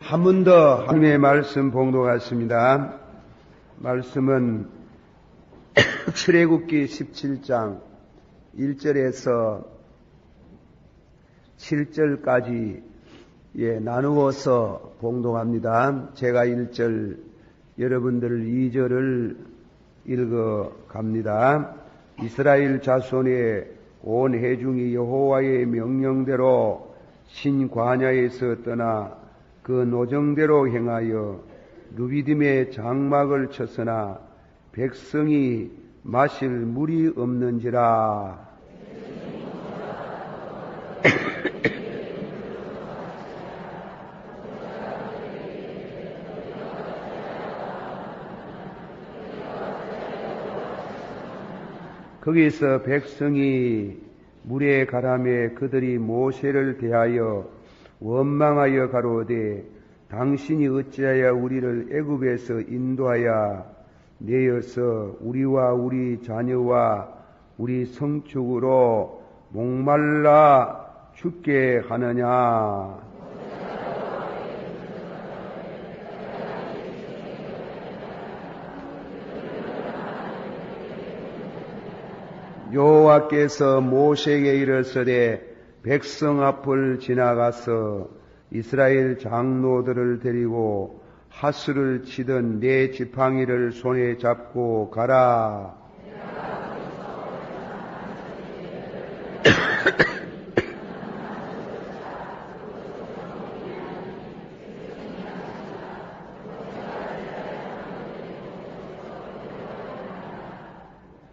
한 번 더 하나님의 말씀 봉독하겠습니다. 말씀은 출애굽기 17장 1절에서 7절까지 나누어서 봉독합니다. 제가 1절, 여러분들 2절을 읽어 갑니다. 이스라엘 자손의 온 회중이 여호와의 명령대로 신광야에서 떠나 그 노정대로 행하여 루비딤의 장막을 쳤으나 백성이 마실 물이 없는지라. 거기서 백성이 물에 가라매 그들이 모세를 대하여 원망하여 가로되 당신이 어찌하여 우리를 애굽에서 인도하여 내어서 우리와 우리 자녀와 우리 성축으로 목말라 죽게 하느냐. 여호와께서 모세에게 이르시되 백성 앞을 지나가서 이스라엘 장로들을 데리고 하수를 치던 네 지팡이를 손에 잡고 가라.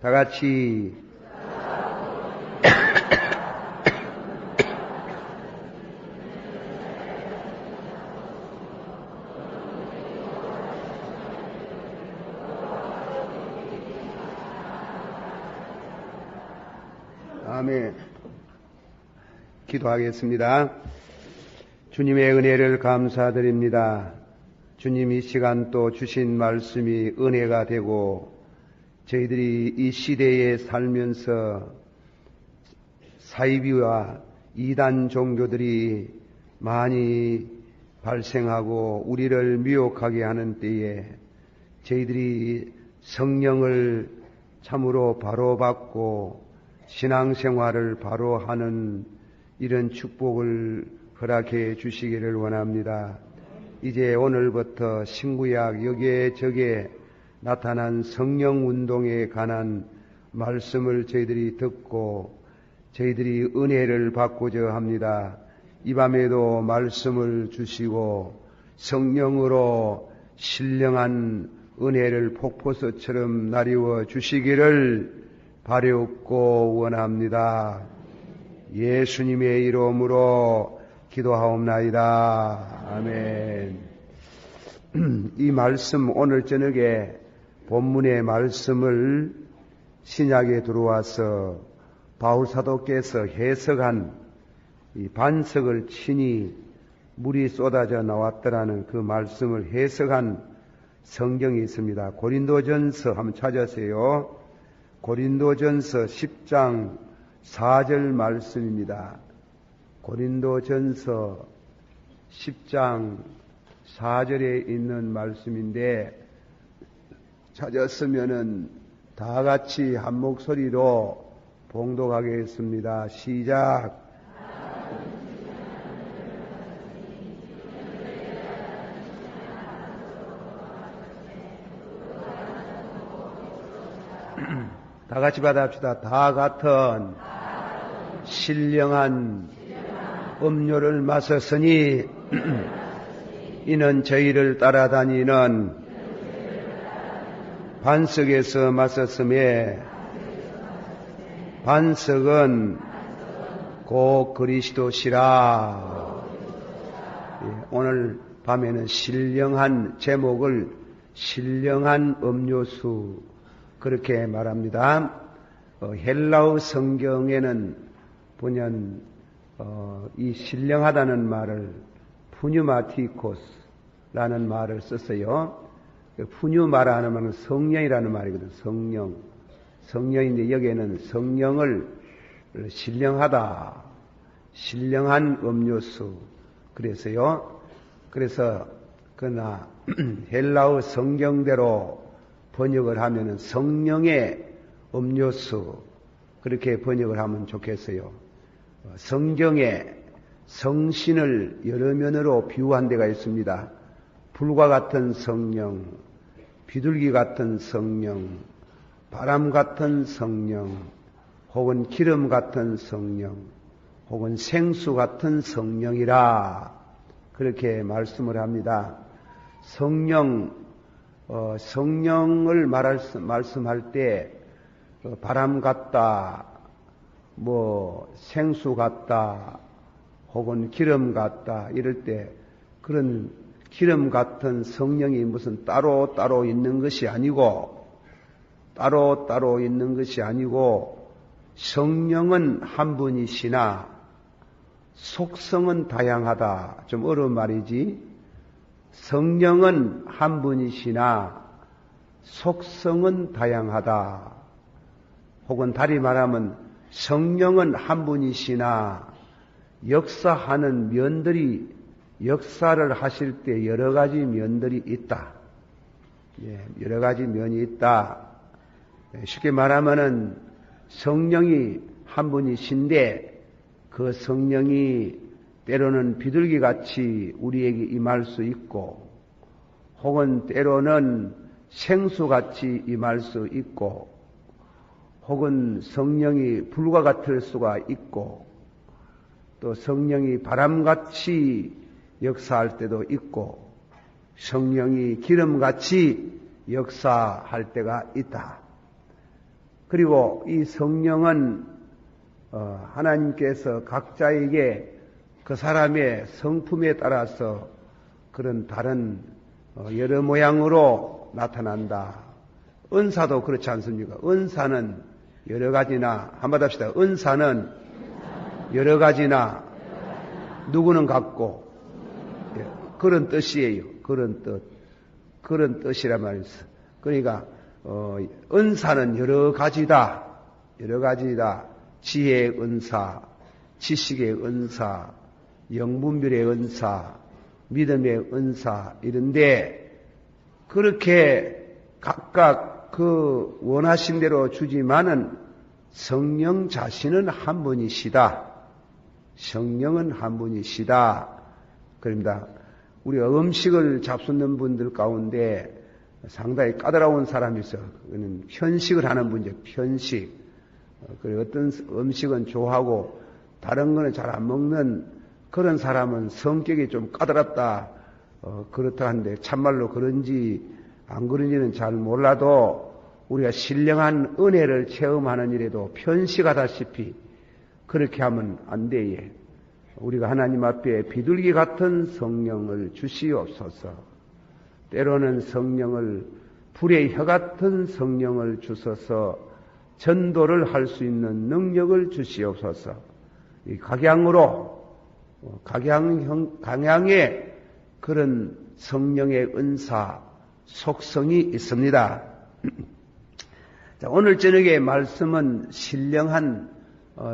다 같이 아멘. 기도하겠습니다. 주님의 은혜를 감사드립니다. 주님 이 시간 또 주신 말씀이 은혜가 되고 저희들이 이 시대에 살면서 사이비와 이단 종교들이 많이 발생하고 우리를 미혹하게 하는 때에 저희들이 성령을 참으로 바로 받고 신앙생활을 바로 하는 이런 축복을 허락해 주시기를 원합니다. 이제 오늘부터 신구약 여기저기에 나타난 성령 운동에 관한 말씀을 저희들이 듣고 저희들이 은혜를 받고자 합니다. 이 밤에도 말씀을 주시고 성령으로 신령한 은혜를 폭포수처럼 나리워 주시기를 바라옵고 원합니다. 예수님의 이름으로 기도하옵나이다. 아멘. 이 말씀 오늘 저녁에 본문의 말씀을 신약에 들어와서 바울사도께서 해석한 이 반석을 치니 물이 쏟아져 나왔더라는 그 말씀을 해석한 성경이 있습니다. 고린도전서 한번 찾으세요. 고린도전서 10장 4절 말씀입니다. 고린도전서 10장 4절에 있는 말씀인데 찾았으면은 다 같이 한 목소리로 봉독하겠습니다. 시작. 다 같이 받아봅시다. 다 같은 신령한 음료를 마셨으니 이는 저희를 따라다니는 반석에서 마셨음에 반석은 곧 그리스도시라. 오늘 밤에는 신령한 제목을 신령한 음료수 그렇게 말합니다. 헬라어 성경에는 보면 이 신령하다는 말을 푸뉴마티코스라는 말을 썼어요. 푸뉴마라는 말은 성령이라는 말이거든. 성령인데 여기에는 성령을 신령하다, 신령한 음료수 그래서요. 그래서 그러나 헬라어 성경대로 번역을 하면은 성령의 음료수 그렇게 번역을 하면 좋겠어요. 성경에 성신을 여러 면으로 비유한 데가 있습니다. 불과 같은 성령, 비둘기 같은 성령, 바람 같은 성령, 혹은 기름 같은 성령, 혹은 생수 같은 성령이라 그렇게 말씀을 합니다. 성령을 말씀할 때 바람 같다, 생수 같다, 혹은 기름 같다 이럴 때 그런 기름 같은 성령이 무슨 따로 있는 것이 아니고 성령은 한 분이시나 속성은 다양하다. 좀 어려운 말이지. 성령은 한 분이시나 속성은 다양하다. 혹은 다리 말하면 성령은 한 분이시나 역사하는 면들이 역사를 하실 때 여러 가지 면들이 있다. 여러 가지 면이 있다. 쉽게 말하면은 성령이 한 분이신데 그 성령이 때로는 비둘기같이 우리에게 임할 수 있고 혹은 때로는 생수같이 임할 수 있고 혹은 성령이 불과 같을 수가 있고 또 성령이 바람같이 역사할 때도 있고 성령이 기름같이 역사할 때가 있다. 그리고 이 성령은 하나님께서 각자에게 그 사람의 성품에 따라서 그런 다른 여러 모양으로 나타난다. 은사도 그렇지 않습니까? 은사는 여러 가지나 한마디 합시다. 은사는 여러 가지나 누구는 같고 그런 뜻이에요. 그런 뜻이란 말이죠. 그러니까 은사는 여러 가지다. 지혜의 은사, 지식의 은사, 영분별의 은사, 믿음의 은사 이런데 그렇게 각각 그 원하신 대로 주지만은 성령 자신은 한 분이시다. 성령은 한 분이시다. 그럽니다. 우리가 음식을 잡수는 분들 가운데 상당히 까다로운 사람이 있어요. 그는 편식을 하는 분이죠. 편식. 그리고 어떤 음식은 좋아하고 다른 거는 잘 안 먹는 그런 사람은 성격이 좀 까다롭다. 그렇다 한데 참말로 그런지 안 그런지는 잘 몰라도 우리가 신령한 은혜를 체험하는 일에도 편식하다시피 그렇게 하면 안 돼. 예. 우리가 하나님 앞에 비둘기 같은 성령을 주시옵소서. 때로는 성령을 불의 혀 같은 성령을 주셔서 전도를 할 수 있는 능력을 주시옵소서. 이 각양의 그런 성령의 은사, 속성이 있습니다. 자, 오늘 저녁의 말씀은 신령한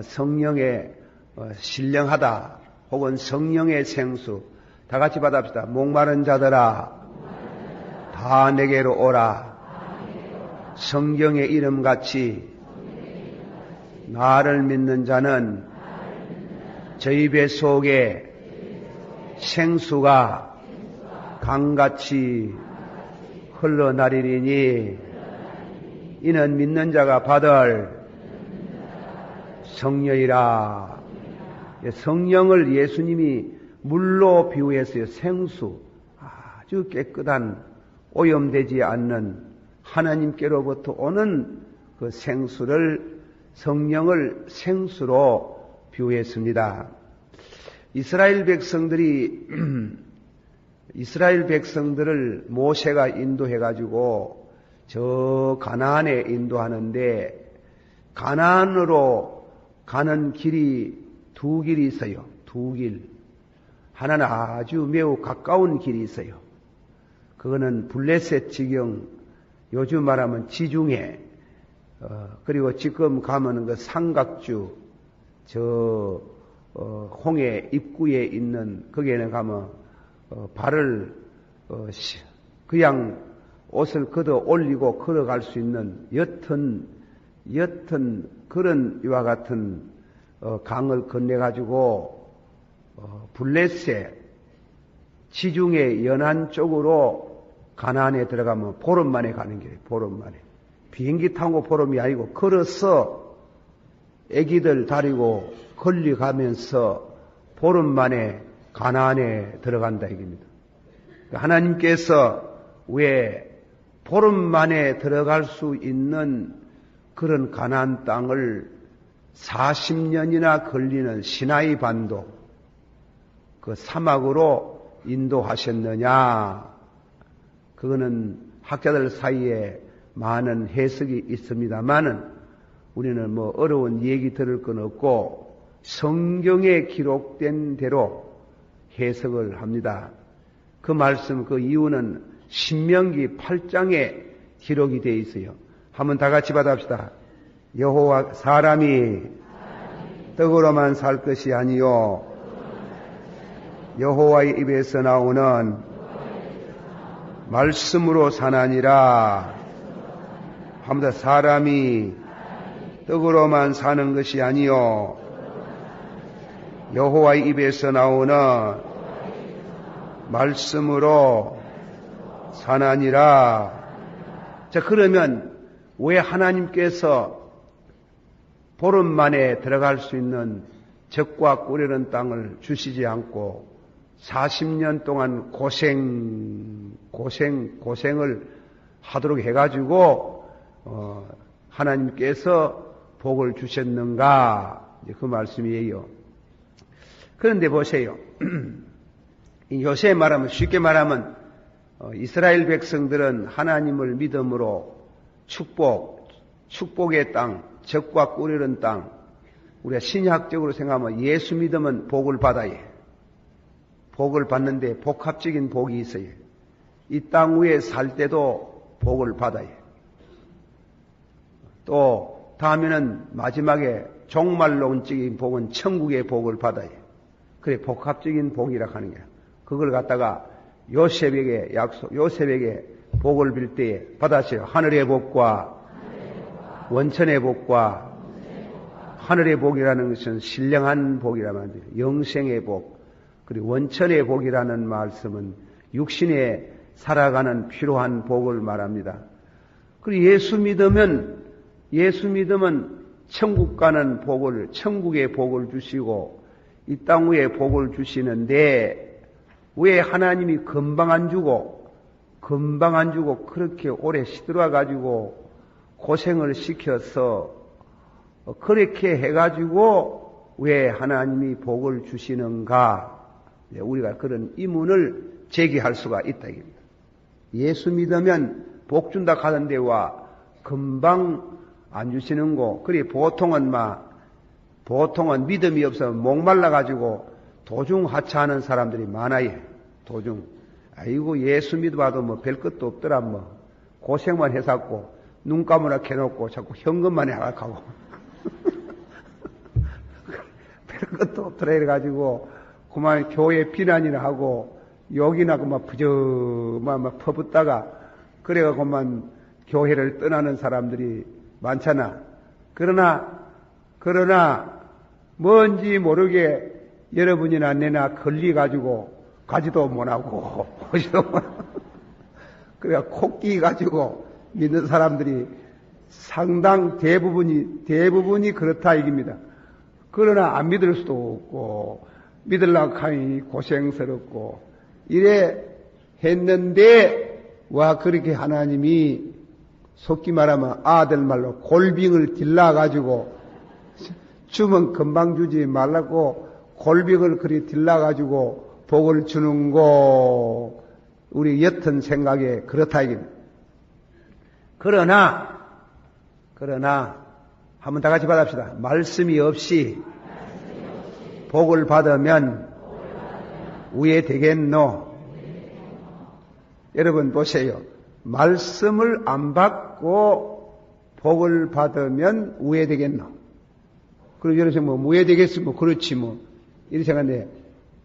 성령의 신령하다 혹은 성령의 생수 다 같이 받아봅시다. 목마른 자들아 다 내게로 오라. 성경의 이름같이 나를 믿는 자는 저희 배 속에 생수가 강같이 흘러나리리니 이는 믿는 자가 받을 성령이라. 성령을 예수님이 물로 비유했어요. 생수. 아주 깨끗한 오염되지 않는 하나님께로부터 오는 그 생수를 성령을 생수로 비유했습니다. 이스라엘 백성들을 모세가 인도해가지고 저 가나안에 인도하는데 가나안으로 가는 길이 두 길이 있어요. 두 길. 하나는 아주 매우 가까운 길이 있어요. 그거는 블레셋 지경, 요즘 말하면 지중해, 그리고 지금 가면은 그 삼각주, 홍해 입구에 있는, 거기에는 가면 발을 그냥 옷을 걷어 올리고 걸어갈 수 있는 옅은 그런 이와 같은 강을 건네가지고 블레셋 지중해 연안 쪽으로 가나안에 들어가면 보름 만에 가는 길이에요. 보름 만에. 비행기 타고 보름이 아니고 걸어서 애기들 다리고 걸려가면서 보름 만에 가나안에 들어간다 이겁니다. 하나님께서 왜 보름 만에 들어갈 수 있는 그런 가나안 땅을 40년이나 걸리는 시나이 반도 그 사막으로 인도하셨느냐? 그거는 학자들 사이에 많은 해석이 있습니다만은 우리는 뭐 어려운 얘기 들을 건 없고 성경에 기록된 대로 해석을 합니다. 그 말씀, 그 이유는 신명기 8장에 기록이 되어 있어요. 한번 다 같이 받아봅시다. 여호와 사람이 떡으로만 살 것이 아니요 여호와의 입에서 나오는 말씀으로 사나니라. 한번 더 사람이 떡으로만 사는 것이 아니요 여호와의 입에서 나오는 말씀으로 사나니라. 자, 그러면 왜 하나님께서 보름 만에 들어갈 수 있는 적과 꿀이는 땅을 주시지 않고 40년 동안 고생을 하도록 해가지고 하나님께서 복을 주셨는가? 그 말씀이에요. 그런데 보세요. 요새 말하면, 쉽게 말하면 이스라엘 백성들은 하나님을 믿음으로 축복의 땅, 적과 꿀이는 땅, 우리가 신학적으로 생각하면 예수 믿으면 복을 받아야 해. 복을 받는데 복합적인 복이 있어요. 이 땅 위에 살 때도 복을 받아야 해. 또 다음에는 마지막에 종말론적인 복은 천국의 복을 받아야 해. 그래 복합적인 복이라 하는 거야. 그걸 갖다가 요셉에게 복을 빌 때에 받았어요. 하늘의 복과 원천의 복과 하늘의 복이라는 것은 신령한 복이라는 말이에요. 영생의 복. 그리고 원천의 복이라는 말씀은 육신에 살아가는 필요한 복을 말합니다. 그리고 예수 믿으면 천국 가는 복을, 천국의 복을 주시고 이 땅 위에 복을 주시는데 왜 하나님이 금방 안 주고 그렇게 오래 시들어 가지고 고생을 시켜서 그렇게 해가지고 왜 하나님이 복을 주시는가? 우리가 그런 의문을 제기할 수가 있다. 예수 믿으면 복 준다 하던 데와 금방 안 주시는 거. 그래 보통은 믿음이 없어 목말라 가지고 도중 하차하는 사람들이 많아요. 도중. 아이고 예수 믿어봐도 뭐 별 것도 없더라 뭐 고생만 해갖고 눈 감으라 캐놓고 자꾸 현금만 해가고 별 것도 없더라 이래가지고 그만 교회 비난이나 하고 욕이나 그만 부저만 퍼붓다가 그래가고만 교회를 떠나는 사람들이 많잖아. 그러나 뭔지 모르게 여러분이나 내나 걸리가지고 가지도 못하고 보지도 못하고 그래가 코끼 가지고 믿는 사람들이 상당 대부분이 그렇다 이깁니다. 그러나 안 믿을 수도 없고 믿으려고 하니 고생스럽고 이래 했는데 와 그렇게 하나님이 속기 말하면 아들 말로 골빙을 딜라가지고 주면 금방 주지 말라고 골빙을 그리 딜라가지고 복을 주는 거 우리 옅은 생각에 그렇다 이깁니다. 그러나 한번 다 같이 받읍시다. 말씀이 없이 복을 받으면 우회되겠노? 여러분 보세요. 말씀을 안 받고 복을 받으면 우회되겠노? 그리고 여러분 뭐 우회되겠으면 그렇지 뭐 이렇게 생각하는데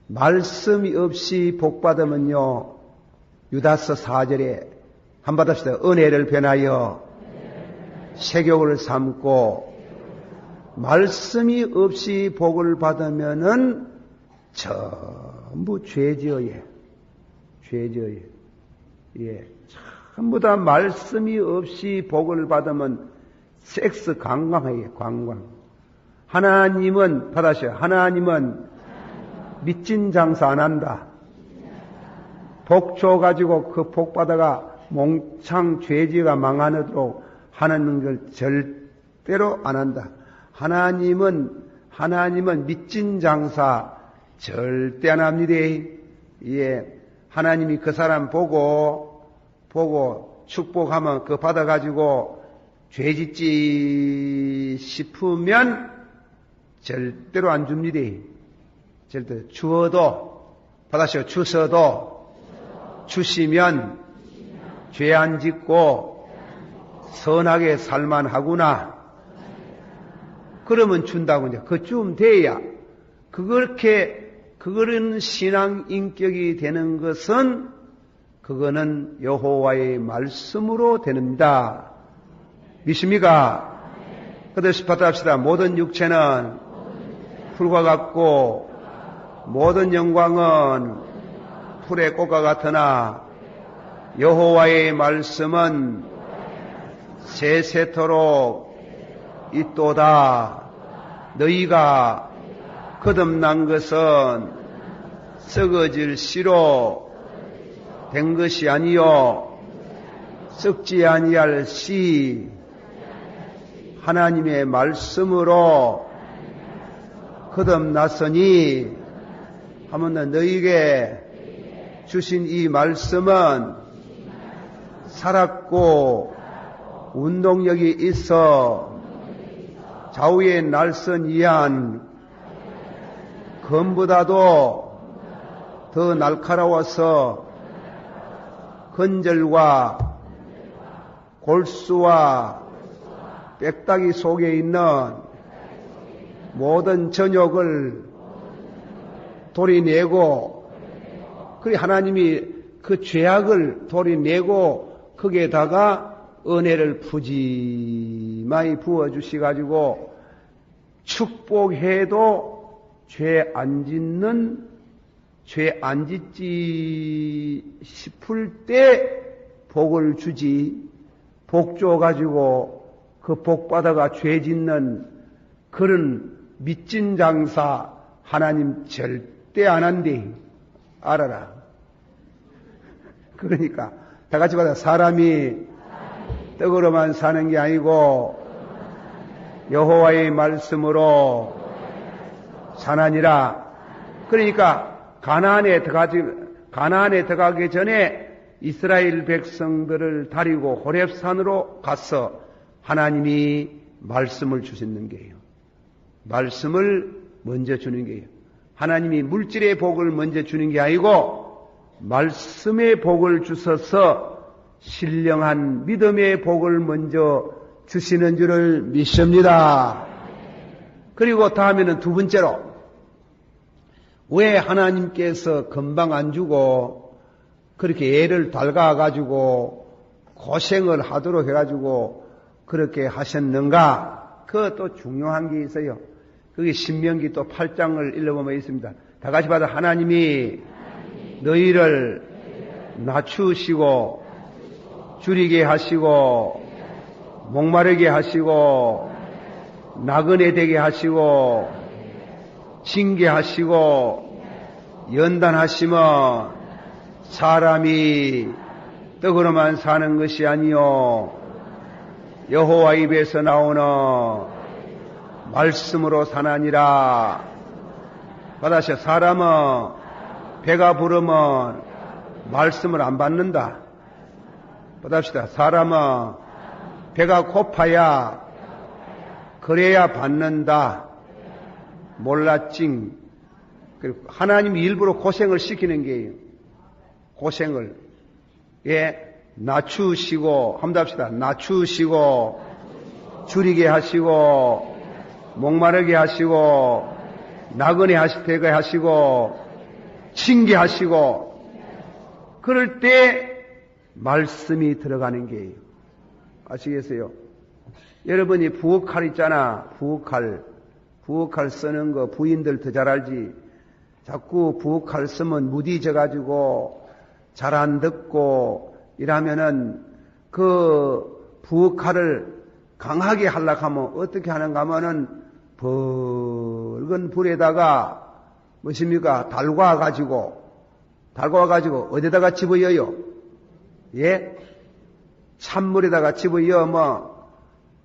말씀이 없이 복받으면요, 유다서 4절에 한번 받읍시다. 은혜를 변하여 세욕을 삼고, 말씀이 없이 복을 받으면은 전부 죄지어예. 예. 전부 다 말씀이 없이 복을 받으면 섹스 관광이에요, 관광. 하나님은, 받아셔요. 하나님은 밑진 장사 안 한다. 복 줘가지고 그 복 받아가 몽창 죄지가 망하도록 하는 걸 절대로 안 한다. 하나님은 밑진 장사 절대 안 합니다. 예. 하나님이 그 사람 보고 축복하면 그거 받아가지고 죄 짓지 싶으면 절대로 안 줍니다. 절대로. 주어도, 받아시오. 주서도, 주시면 죄 안 짓고 선하게 살만 하구나. 그러면 준다고 이제. 그쯤 돼야. 그거는 신앙 인격이 되는 것은 그거는 여호와의 말씀으로 됩니다. 믿습니까? 그래서 받아합시다. 모든 육체는 풀과 같고 모든 영광은 풀의 꽃과 같으나 여호와의 말씀은 세세토록 있도다. 너희가 거듭난 것은 썩어질 씨로 된 것이 아니요 썩지 아니할 씨 하나님의 말씀으로 거듭났으니 하면 너희에게 주신 이 말씀은 살았고 운동력이 있어 좌우에 날선 이한 검보다도 더 날카로워서 건절과 골수와 빽다기 속에 있는 모든 전욕을 도리내고, 그리 하나님이 그 죄악을 도리내고 거기에다가 은혜를 푸짐하게 부어주시가지고 축복해도 죄 안 짓지 싶을 때 복을 주지, 복 줘가지고 그 복 받아가 죄 짓는 그런 밑진 장사 하나님 절대 안 한대. 알아라. 그러니까 다 같이 받아. 사람이 떡으로만 사는 게 아니고 여호와의 말씀으로 사나니라. 그러니까 가나안에 들어가기 전에 이스라엘 백성들을 다리고 호렙산으로 가서 하나님이 말씀을 주시는 게예요. 말씀을 먼저 주는 게예요. 하나님이 물질의 복을 먼저 주는 게 아니고 말씀의 복을 주셔서 신령한 믿음의 복을 먼저 주시는 줄을 믿습니다. 그리고 다음에는 두 번째로, 왜 하나님께서 금방 안 주고 그렇게 애를 달가가지고 고생을 하도록 해가지고 그렇게 하셨는가? 그것도 중요한 게 있어요. 그게 신명기 또 8장을 읽어보면 있습니다. 다 같이 받아. 하나님이 너희를 낮추시고 줄이게 하시고 목마르게 하시고 나그네 되게 하시고 징계하시고 연단하시면 사람이 떡으로만 사는 것이 아니요 여호와 입에서 나오는 말씀으로 사나니라. 받아서 사람은 배가 부르면 말씀을 안 받는다. 받읍시다. 사람은 배가 고파야 그래야 받는다. 몰랐징. 그리고 하나님이 일부러 고생을 시키는 게예요. 고생을. 예, 낮추시고, 한번 합시다. 낮추시고, 줄이게 하시고, 목마르게 하시고, 나그네 되게 하시고, 징계하시고 그럴 때 말씀이 들어가는 게예요. 아시겠어요? 여러분이 부엌칼 있잖아. 부엌칼 쓰는 거 부인들 더 잘 알지. 자꾸 부엌칼 쓰면 무디 져가지고 잘 안 듣고 이러면은 그 부엌칼을 강하게 하려고 하면 어떻게 하는가 하면은 붉은 불에다가 무엇입니까? 달궈가지고 어디다가 집어여요? 예? 찬물에다가 집어여면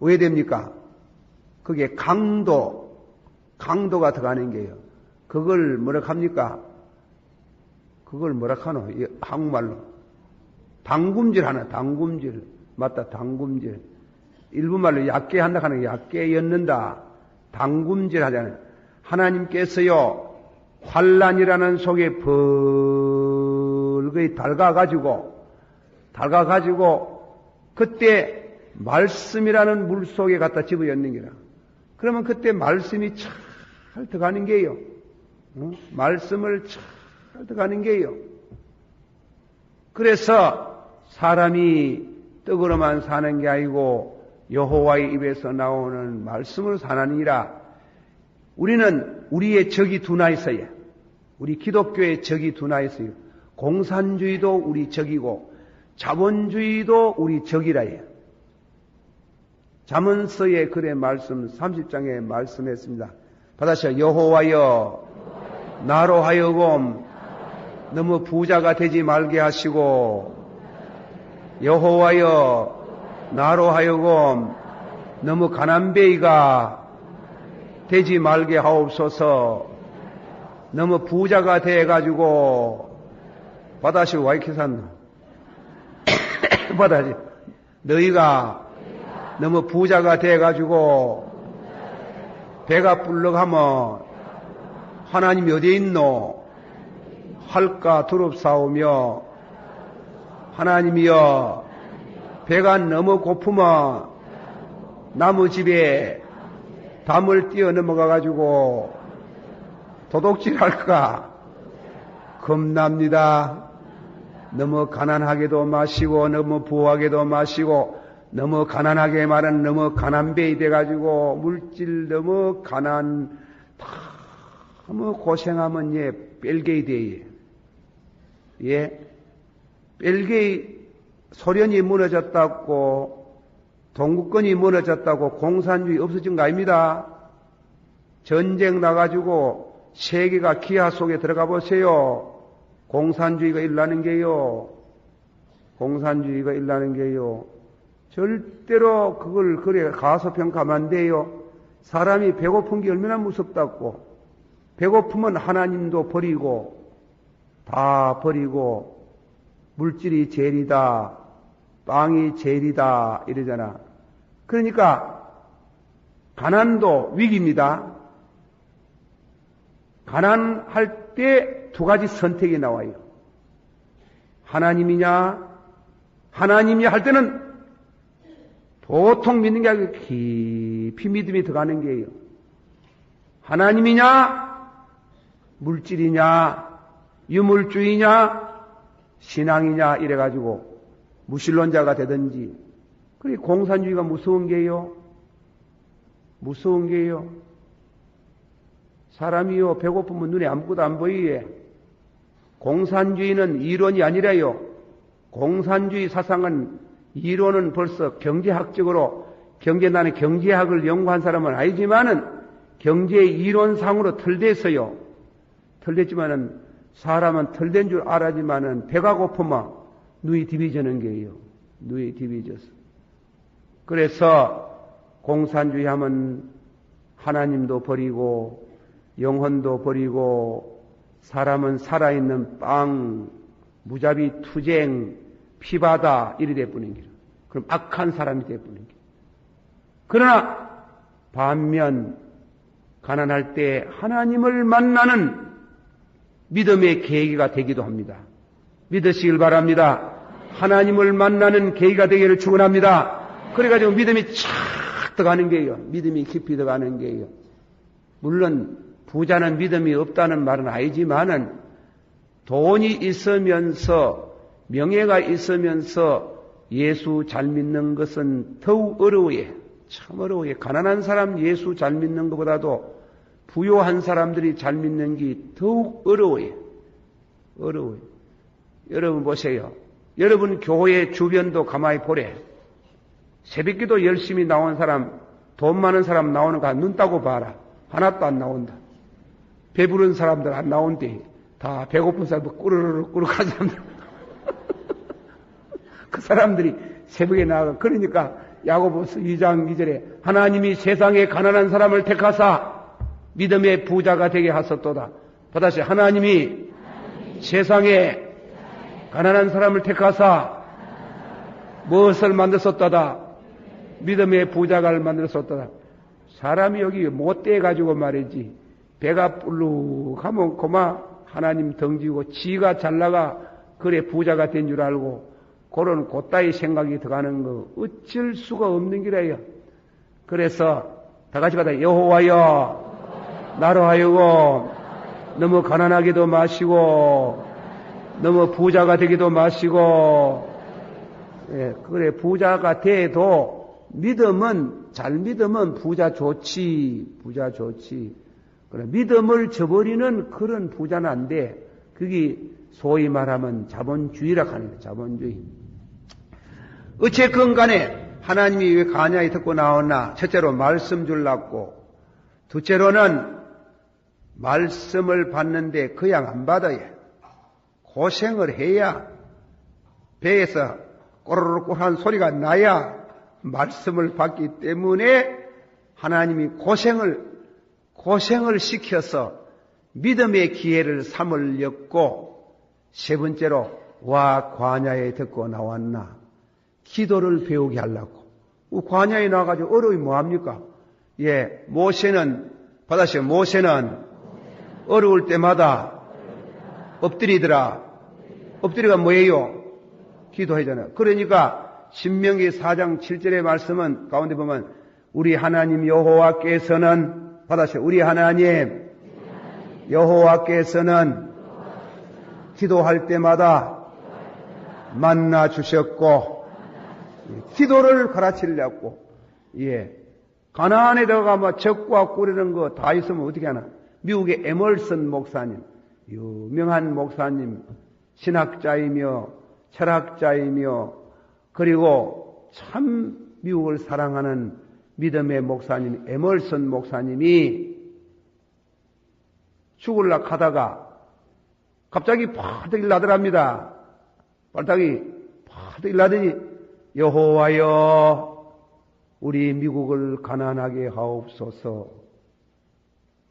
왜 됩니까? 그게 강도가 들어가는 게요. 그걸 뭐라 합니까? 그걸 뭐라 하노? 한국말로. 당금질 하나, 당금질. 맞다, 당금질. 일본말로 얕게 한다 하는 게 얕게 엮는다. 당금질 하잖아요. 하나님께서요, 환란이라는 속에 벌거이 달가가지고, 그때 말씀이라는 물 속에 갖다 집어넣는 게라. 그러면 그때 말씀이 잘 들어가는 게요. 말씀을 잘 들어가는 게요. 그래서 사람이 떡으로만 사는 게 아니고 여호와의 입에서 나오는 말씀으로 사나니라. 우리는 우리의 적이 두나 있어요. 우리 기독교의 적이 두나 있어요. 공산주의도 우리 적이고 자본주의도 우리 적이라 해요. 잠언서의 글의 말씀 30장에 말씀했습니다. 받아시오. 여호와여 나로 하여금 너무 부자가 되지 말게 하시고 여호와여 나로 하여금 너무 가난뱅이가 되지 말게 하옵소서. 너무 부자가 돼가지고 받아시오. 와이키산 받아시 너희가 너무 부자가 돼가지고 배가 불러가면 하나님이 어디에 있노? 할까 두렵사오며 하나님이여 배가 너무 고프면 나무 집에 담을 뛰어 넘어가가지고 도둑질할까 겁납니다. 너무 가난하게도 마시고 너무 부하게도 마시고 너무 가난하게 말은 너무 가난뱅이 돼가지고 물질 너무 가난 너무 고생하면 뺄게이 돼요. 예, 뺄게이 소련이 무너졌다고 동구권이 무너졌다고 공산주의 없어진 거 아닙니다. 전쟁 나가지고 세계가 기아 속에 들어가 보세요. 공산주의가 일어나는 게요. 공산주의가 일어나는 게요. 절대로 그걸 그래 가소평가하면 안 돼요. 사람이 배고픈 게 얼마나 무섭다고. 배고프면 하나님도 버리고 다 버리고 물질이 제일이다. 빵이 제일이다. 이러잖아. 그러니까 가난도 위기입니다. 가난할 때 두 가지 선택이 나와요. 하나님이냐 하나님이냐 할 때는 보통 믿는 게 아니고 깊이 믿음이 들어가는 게예요. 하나님이냐 물질이냐 유물주의냐 신앙이냐 이래가지고 무신론자가 되든지. 그게 공산주의가 무서운 게요. 무서운 게요. 사람이요 배고프면 눈에 아무것도 안 보이게. 공산주의는 이론이 아니라요. 공산주의 사상은 이론은 벌써 경제학적으로 나는 경제학을 연구한 사람은 아니지만은 경제의 이론상으로 털됐어요. 털됐지만은 사람은 털된 줄 알았지만은 배가 고프면 눈이 디비저는 게예요. 눈이 디비져서. 그래서 공산주의 하면 하나님도 버리고 영혼도 버리고 사람은 살아있는 빵, 무자비 투쟁, 피바다 이리 돼버리는 길. 그럼 악한 사람이 돼버리는 길. 그러나 반면 가난할 때 하나님을 만나는 믿음의 계기가 되기도 합니다. 믿으시길 바랍니다. 하나님을 만나는 계기가 되기를 축원합니다. 그래가지고 믿음이 착 들어가는 게예요. 믿음이 깊이 들어가는 게예요. 물론 부자는 믿음이 없다는 말은 아니지만은 돈이 있으면서 명예가 있으면서 예수 잘 믿는 것은 더욱 어려워요. 참 어려워요. 가난한 사람 예수 잘 믿는 것보다도 부유한 사람들이 잘 믿는 게 더욱 어려워요. 어려워요. 여러분 보세요. 여러분 교회 주변도 가만히 보래. 새벽기도 열심히 나온 사람, 돈 많은 사람 나오는 거 눈 따고 봐라. 하나도 안 나온다. 배부른 사람들 안 나온대. 다 배고픈 사람들 꾸르륵 하는 사람들. 그 사람들이 새벽에 나가. 그러니까 야고보서 2장 2절에 하나님이 세상에 가난한 사람을 택하사 믿음의 부자가 되게 하셨도다. 다시 하나님이 세상에 가난한 사람을 택하사 무엇을 만드셨다다? 믿음의 부자가 만들었었다. 사람이 여기 못돼 가지고 말이지. 배가 불룩하면 고마 하나님 덩지고 지가 잘나가 그래 부자가 된 줄 알고 그런 곧다이 생각이 들어가는 거 어쩔 수가 없는 기라요. 그래서 다 같이 가다 여호와여 나로 하여금 너무 가난하기도 마시고 너무 부자가 되기도 마시고 예, 그래 부자가 돼도 믿음은 잘 믿으면 부자 좋지. 그래 믿음을 저버리는 그런 부자는 안 돼. 그게 소위 말하면 자본주의라고 하는 거예요. 자본주의. 어쨌건 간에 하나님이 왜 가냐에 듣고 나왔나? 첫째로 말씀 줄랐고 둘째로는 말씀을 받는데 그냥 안 받아요. 고생을 해야 배에서 꼬르륵꼬르륵 소리가 나야 말씀을 받기 때문에 하나님이 고생을 시켜서 믿음의 기회를 삼으렸고 세 번째로 와 광야에 듣고 나왔나 기도를 배우게 하려고 광야에 나와가지고 어려움이 뭐합니까? 예, 모세는 어려울 때마다 엎드리더라. 엎드리가 뭐예요? 기도하잖아요. 그러니까 신명기 4장 7절의 말씀은 가운데 보면 우리 하나님 여호와께서는 우리 하나님 여호와께서는 기도할 때마다 만나 주셨고 기도를 가르치려고 예 가나안에 들어가면 적과 꾸리는 거 다 있으면 어떻게 하나? 미국의 에멀슨 목사님 유명한 목사님 신학자이며 철학자이며 그리고 참 미국을 사랑하는 믿음의 목사님 에멀슨 목사님이 죽으려고 하다가 갑자기 파득 일나더랍니다. 발탁이 파득 일나더니 여호와여 우리 미국을 가난하게 하옵소서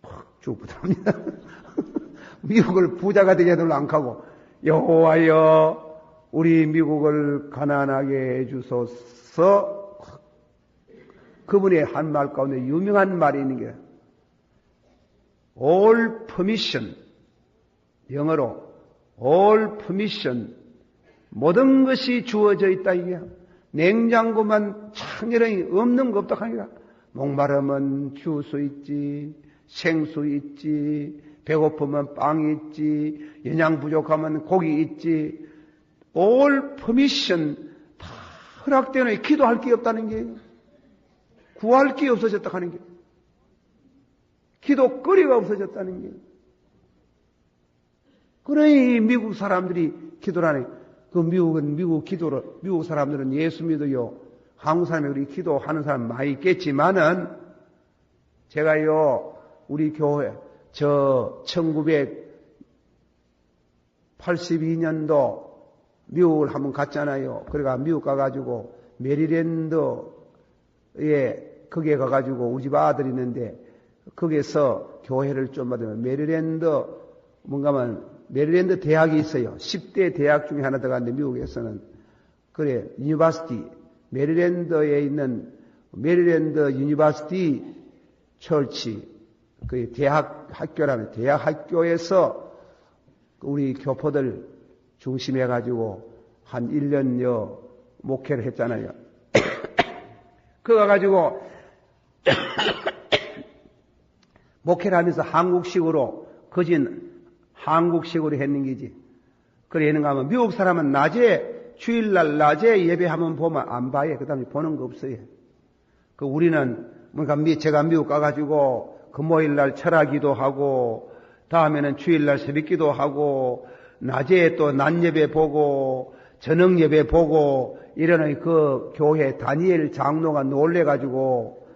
팍 죽부답니다. 미국을 부자가 되게 해도 안 가고 여호와여 우리 미국을 가난하게 해주소서. 그분의 한 말 가운데 유명한 말이 있는 게 all permission 영어로 all permission 모든 것이 주어져 있다 이게 냉장고만 창렬하게 없는 거 없다 하니까 목마르면 주스 있지 생수 있지 배고프면 빵 있지 영양 부족하면 고기 있지 all permission 다 허락되는 기도할 게 없다는 게 구할 게 없어졌다 하는 게 기도거리가 없어졌다는 게 그러니 미국 사람들이 기도를 하네. 그 미국 사람들은 예수 믿어요. 한국 사람이 우리 기도하는 사람 많이 있겠지만은 제가요 우리 교회 1982년도 미국을 한번 갔잖아요. 그러니까 미국 가가지고 메리랜드에 거기에 가가지고 우리 집 아들이 있는데 거기에서 교회를 좀 받으면 메리랜드 대학이 있어요. 10대 대학 중에 하나 들어갔는데 미국에서는 그래 유니버시티 메리랜드에 있는 메리랜드 유니버시티 철치 그 대학 학교라는 대학 학교에서 우리 교포들 중심해 가지고 한 1년여 목회를 했잖아요. 그거 가지고 목회를 하면서 한국식으로 거진 한국식으로 했는 게지. 그래, 있는가 하면, 미국 사람은 낮에, 주일날 낮에 예배하면 보면 안 봐요. 그 다음에 보는 거 없어요. 우리는, 제가 미국 가가지고, 금요일날 철학기도 하고, 다음에는 주일날 새벽기도 하고, 낮에 또 낮 예배 보고, 저녁 예배 보고, 이러는 그 교회 다니엘 장로가 놀래가지고,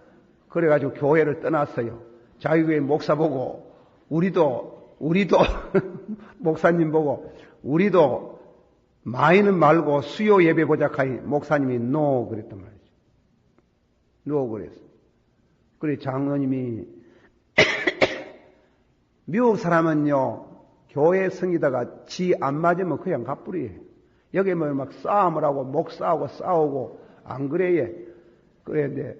그래가지고 교회를 떠났어요. 자기 교회 목사 보고, 우리도, 목사님 보고, 우리도 많이는 말고 수요 예배 보자 하니 목사님이 노 그랬단 말이죠. 노 그랬어. 그래 장로님이 미국 사람은요 교회 성기다가 지 안 맞으면 그냥 가뿌리예요. 여기 뭐 막 싸움을 하고 목 싸우고 안 그래요. 그런데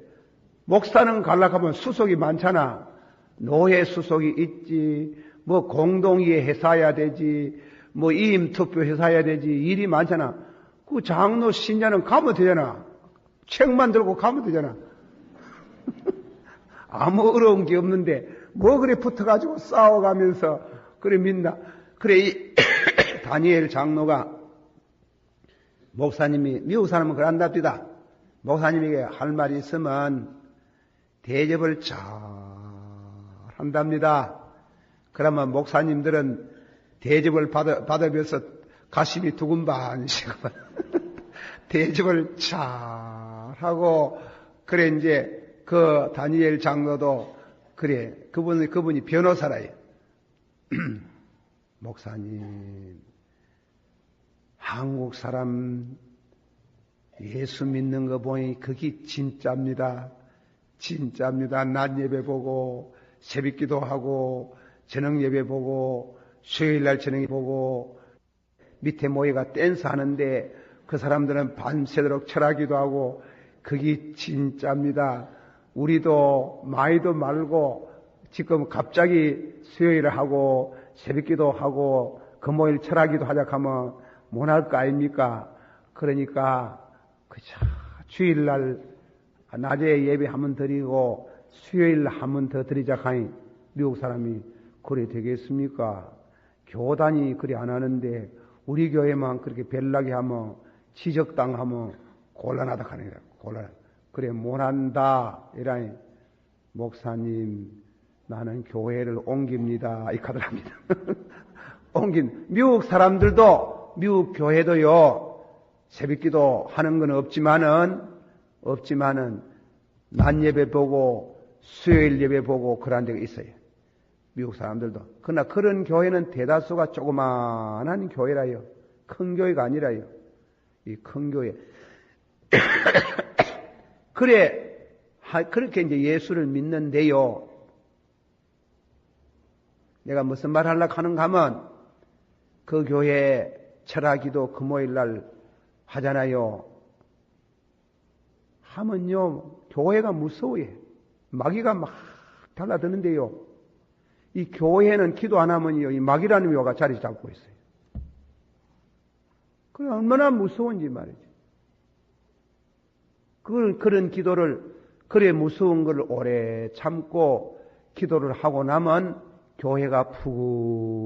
목사는 갈락하면 수속이 많잖아. 노예 수속이 있지. 뭐 공동의회 회사야 되지. 뭐 이임투표 회사야 되지. 일이 많잖아. 그 장로 신자는 가면 되잖아. 책만 들고 가면 되잖아. 아무 어려운 게 없는데 뭐 그래 붙어가지고 싸워가면서 그래 믿나. 그래 이 다니엘 장로가 목사님이 미국 사람은 그런답니다. 목사님에게 할 말이 있으면 대접을 잘 한답니다. 그러면 목사님들은 대접을 받으면서 가슴이 두근반씩 대접을 잘 하고 그래 이제 그 다니엘 장로도 그래 그분이 변호사라요. 목사님 한국 사람 예수 믿는 거 보니 그게 진짜입니다. 진짜입니다. 낮 예배 보고 새벽기도 하고 저녁 예배 보고 수요일날 저녁에 보고 밑에 모여가 댄스 하는데 그 사람들은 밤새도록 철하기도 하고 그게 진짜입니다. 우리도 많이도 말고 지금 갑자기 수요일을 하고 새벽기도 하고 금요일 철하기도 하자 하면 못할 거 아닙니까? 그러니까 주일날 낮에 예배 한번 드리고 수요일 한번 더 드리자 하니 미국 사람이 그래 되겠습니까? 교단이 그리 안 하는데 우리 교회만 그렇게 별나게 하면 지적당하면 곤란하다 하는 거야. 곤란. 그래 못한다 이라니 목사님 나는 교회를 옮깁니다 이 카드랍니다. 미국 사람들도 미국 교회도요 새벽기도 하는 건 없지만은 낮 예배 보고 수요일 예배 보고 그런 데가 있어요. 미국 사람들도. 그러나 그런 교회는 대다수가 조그만한 교회라요. 큰 교회가 아니라요. 이 큰 교회. 그래, 그렇게 이제 예수를 믿는데요. 내가 무슨 말 하려고 하는가 하면 그 교회 철학기도 금요일 날 하잖아요. 하면요, 교회가 무서워요. 마귀가 막 달라드는데요. 이 교회는 기도 안 하면요, 이 마귀라는 묘가 자리 잡고 있어요. 그게 얼마나 무서운지 말이죠. 그런 기도를, 그래 무서운 걸 오래 참고 기도를 하고 나면 교회가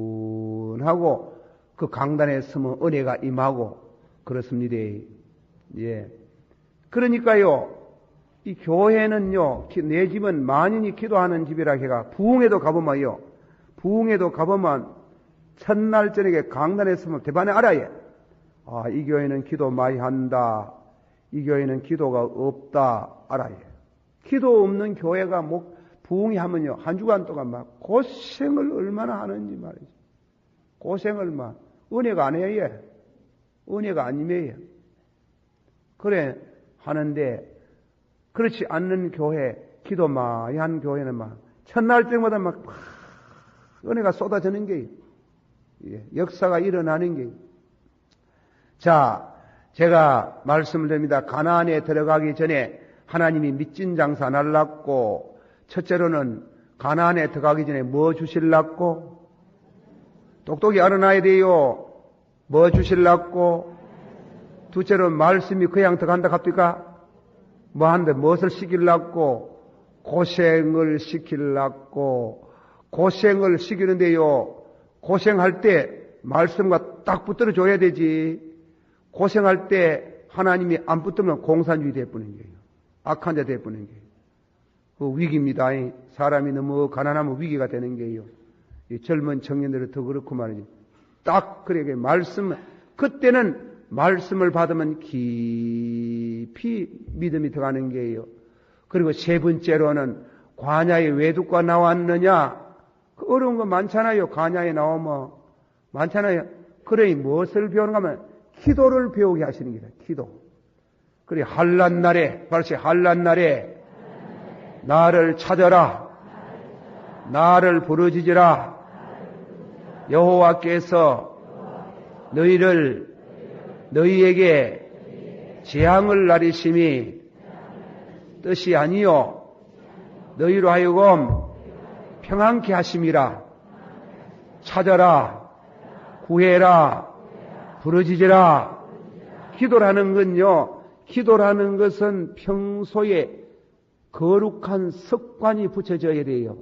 푸근하고 그 강단에 서면 은혜가 임하고 그렇습니다. 예. 그러니까요, 이 교회는요, 내 집은 만인이 기도하는 집이라 해가 부흥회도 가보면요, 부흥회도 가보면 첫날 저녁에 강단에 서면 대반에 알아요. 아, 이 교회는 기도 많이 한다. 이 교회는 기도가 없다. 알아요. 기도 없는 교회가 부흥회 하면요, 한 주간 동안 막 고생을 얼마나 하는지 말이죠. 고생을 막, 은혜가 아니에요. 은혜가 아니에요. 그래, 하는데, 그렇지 않는 교회, 기도 많이 한 교회는 막, 첫날 때마다 막, 은혜가 쏟아지는 게, 역사가 일어나는 게. 자, 제가 말씀을 드립니다. 가나안에 들어가기 전에 하나님이 밑진 장사 날랐고, 첫째로는 가나안에 들어가기 전에 뭐 주실랍고? 똑똑히 알아놔야 돼요. 뭐 주실랍고? 둘째로 말씀이 그냥 들어간다 합니까? 뭐 한데 무엇을 시킬랍고? 고생을 시킬랍고, 고생을 시키는데요. 고생할 때 말씀과 딱 붙들어 줘야 되지. 고생할 때 하나님이 안 붙들면 공산주의 돼버리는 거예요. 악한 자 돼버리는 거예요. 그 위기입니다. 사람이 너무 가난하면 위기가 되는 거예요. 이 젊은 청년들은 더 그렇고 말이죠. 딱 그래 말씀, 그때는 말씀을 받으면 깊이 믿음이 들어가는 거예요. 그리고 세 번째로는 광야에 왜 두고 나왔느냐? 그 어려운 거 많잖아요. 광야에 나오면 많잖아요. 그래 무엇을 배우는가 하면 기도를 배우게 하시는 거다. 기도. 그래 한란 날에 바로 한란 날에 나를 찾아라. 나를 부르짖으라. 여호와께서 너희에게 재앙을 내리심이 뜻이 아니요 너희로 하여금 평안케 하심이라. 찾아라. 구해라. 부르짖으라. 기도라는 건요, 기도라는 것은 평소에 거룩한 습관이 붙여져야 돼요.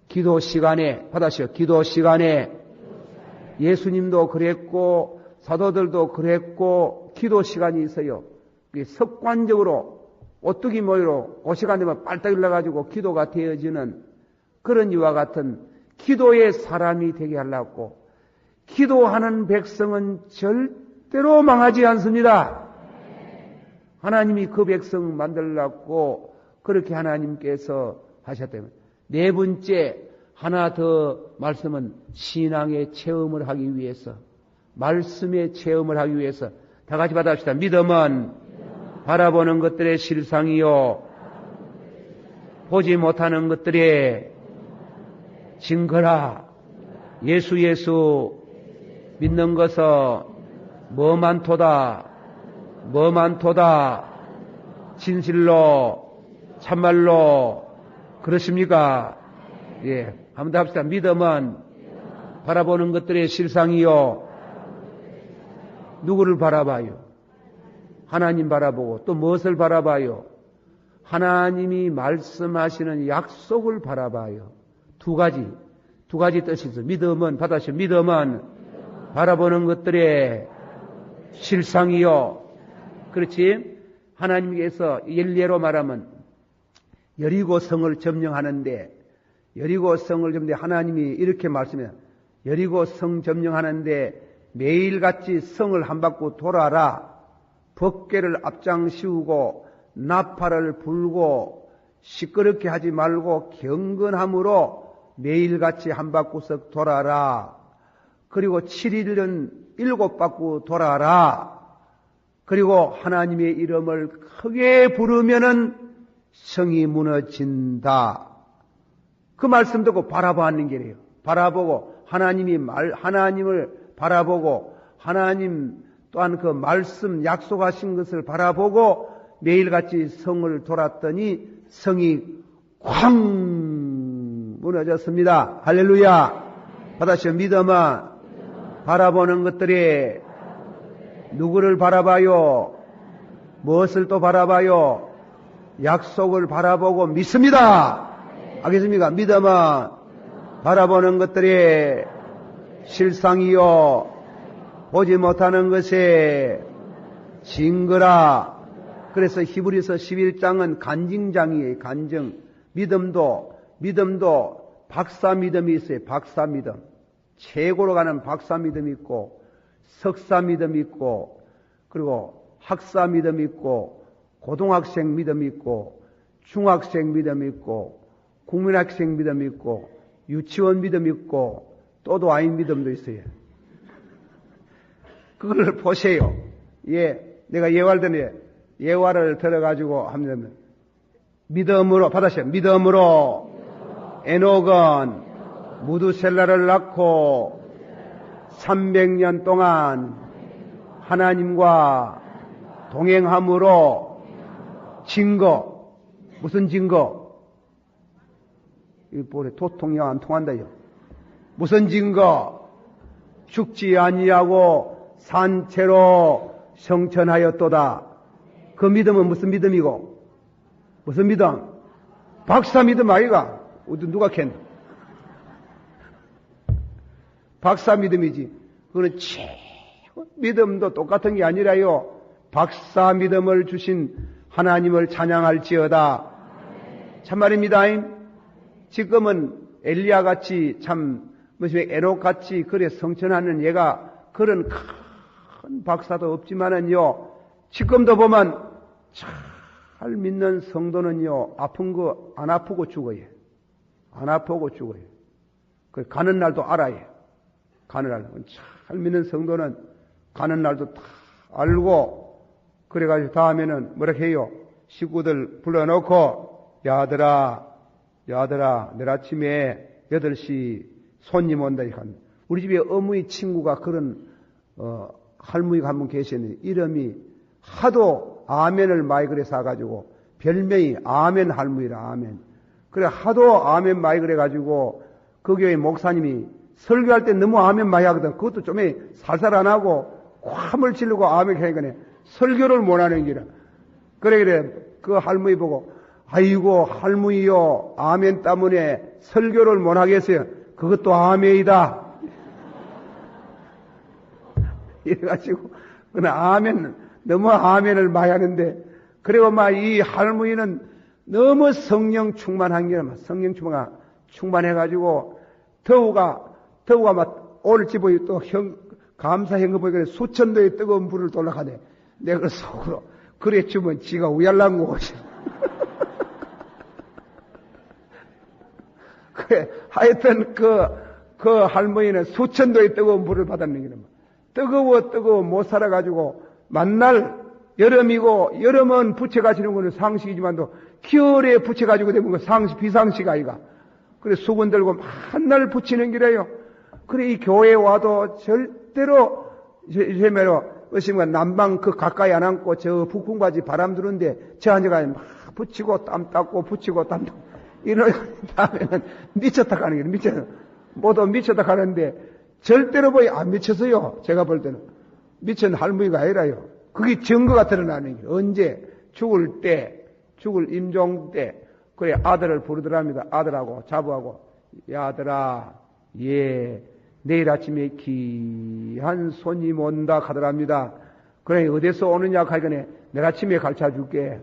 기도 시간에, 받아시오. 기도 시간에 예수님도 그랬고 사도들도 그랬고 기도 시간이 있어요. 습관적으로 오뚜기 모이로 그 시간 되면 빨딱 일어나가지고 기도가 되어지는 그런 이와 같은 기도의 사람이 되게 하려고. 기도하는 백성은 절대로 망하지 않습니다. 하나님이 그 백성 만들려고 그렇게 하나님께서 하셨다면. 네 번째 하나 더 말씀은 신앙의 체험을 하기 위해서, 말씀의 체험을 하기 위해서 다 같이 받아봅시다. 믿음은 바라보는 것들의 실상이요 보지 못하는 것들의 증거라. 예수 믿는 것은 뭐만토다 진실로 참말로 그렇습니까? 예, 한번 더 합시다. 믿음은 바라보는 것들의 실상이요. 누구를 바라봐요? 하나님 바라보고 또 무엇을 바라봐요? 하나님이 말씀하시는 약속을 바라봐요. 두 가지 뜻이 있어요. 믿음은 받아시오. 믿음은 바라보는 것들의 실상이요. 그렇지? 하나님께서 예로 말하면 여리고 성을 점령하는데 하나님이 이렇게 말씀해요. 여리고 성 점령하는데 매일같이 성을 한 바퀴 돌아라. 법궤를 앞장 씌우고 나팔을 불고 시끄럽게 하지 말고 경건함으로 매일같이 한 바퀴씩 돌아라. 그리고 7일은 7바퀴 돌아라. 그리고 하나님의 이름을 크게 부르면은 성이 무너진다. 그 말씀 듣고 바라보는 게래요. 바라보고 하나님을 바라보고 하나님 또한 그 말씀 약속하신 것을 바라보고 매일같이 성을 돌았더니 성이 쾅 무너졌습니다. 할렐루야. 받아시오. 믿음은 바라보는 것들이 누구를 바라봐요? 무엇을 또 바라봐요? 약속을 바라보고 믿습니다. 알겠습니까? 믿음은 바라보는 것들이 실상이요 보지 못하는 것에 증거라. 그래서 히브리서 11장은 간증장이에요. 간증. 믿음도 박사 믿음이 있어요. 박사 믿음. 최고로 가는 박사 믿음이 있고 석사 믿음이 있고 그리고 학사 믿음이 있고 고등학생 믿음이 있고 중학생 믿음이 있고 국민학생 믿음이 있고 유치원 믿음이 있고 또도 아닌 믿음도 있어요. 그걸 보세요. 예, 내가 예화를 들어가지고 하면 믿음으로 받아세요. 믿음으로 에녹은 무두셀라를 낳고 300년 동안 하나님과 동행함으로 증거. 무슨 증거? 이 볼에 도통이 안 통한다요. 무슨 증거? 죽지 아니하고 산채로 성천하였도다. 그 믿음은 무슨 믿음이고? 무슨 믿음? 박사 믿음 아이가? 누가 캔? 박사 믿음이지. 그는 믿음도 똑같은 게 아니라요. 박사 믿음을 주신 하나님을 찬양할지어다. 참말입니다. 지금은 엘리야 같이 참 에녹 같이 그래 성천하는 얘가 그런 큰 박사도 없지만은요. 지금도 보면 잘 믿는 성도는요. 아픈 거 안 아프고 죽어요. 안 아프고 죽어요. 그 가는 날도 알아요. 가는 날. 잘 믿는 성도는 가는 날도 다 알고 그래가지고 다음에는 뭐라 해요? 식구들 불러놓고 야들아 내일 아침에 8시 손님 온다. 우리 집에 어머니 친구가 그런 할머니가 한 분 계셨는데 이름이 하도 아멘을 많이 그래 사가지고 별명이 아멘 할머니라. 아멘. 그래 하도 아멘 많이 그래 가지고 그 교회 목사님이 설교할 때 너무 아멘 많이 하거든. 그것도 좀 살살 안 하고 ความ을 지르고 아멘 하니까 설교를 못 하는 기라. 그래 그 할머니 보고 아이고 할머니요 아멘 때문에 설교를 못 하겠어요. 그것도 아멘이다. 이래가지고 그는 아멘 너무 아멘을 많이 하는데 그리고 막 이 할머니는 너무 성령 충만한 게 성령 충만해가지고 더우가 막 오늘 집에 또 감사행거 보니까 수천도의 뜨거운 불을 돌아가네. 내가 그 속으로 그래 주면 지가 우얄란 거지. 그래 하여튼 그 할머니는 수천도의 뜨거운 불을 받았는 게는 뜨거워 못 살아가지고 만날 여름이고 여름은 부채가지는 거는 상식이지만도 겨울에 부채가지고 되면 그 비상식 아이가. 그래 수건 들고 만날 붙이는 기래요. 그래 이 교회에 와도 절대로 제매로 어시면 남방 그 가까이 안 앉고 저 북풍바지 바람 드는데 저 앉아가 막 붙이고 땀 닦고 붙이고 땀 닦고 이런 다음에는 미쳤다 가는 게 미쳤다. 모두 미쳤다 가는데 절대로 안 미쳤어요. 제가 볼 때는 미친 할머니가 아니라요. 그게 증거가 드러나는 게 언제 죽을 임종 때 그래 아들을 부르더랍니다. 아들하고 자부하고 야 아들아 내일 아침에 귀한 손님 온다 하더랍니다. 그래 어디서 오느냐 하니까 내일 아침에 가르쳐 줄게.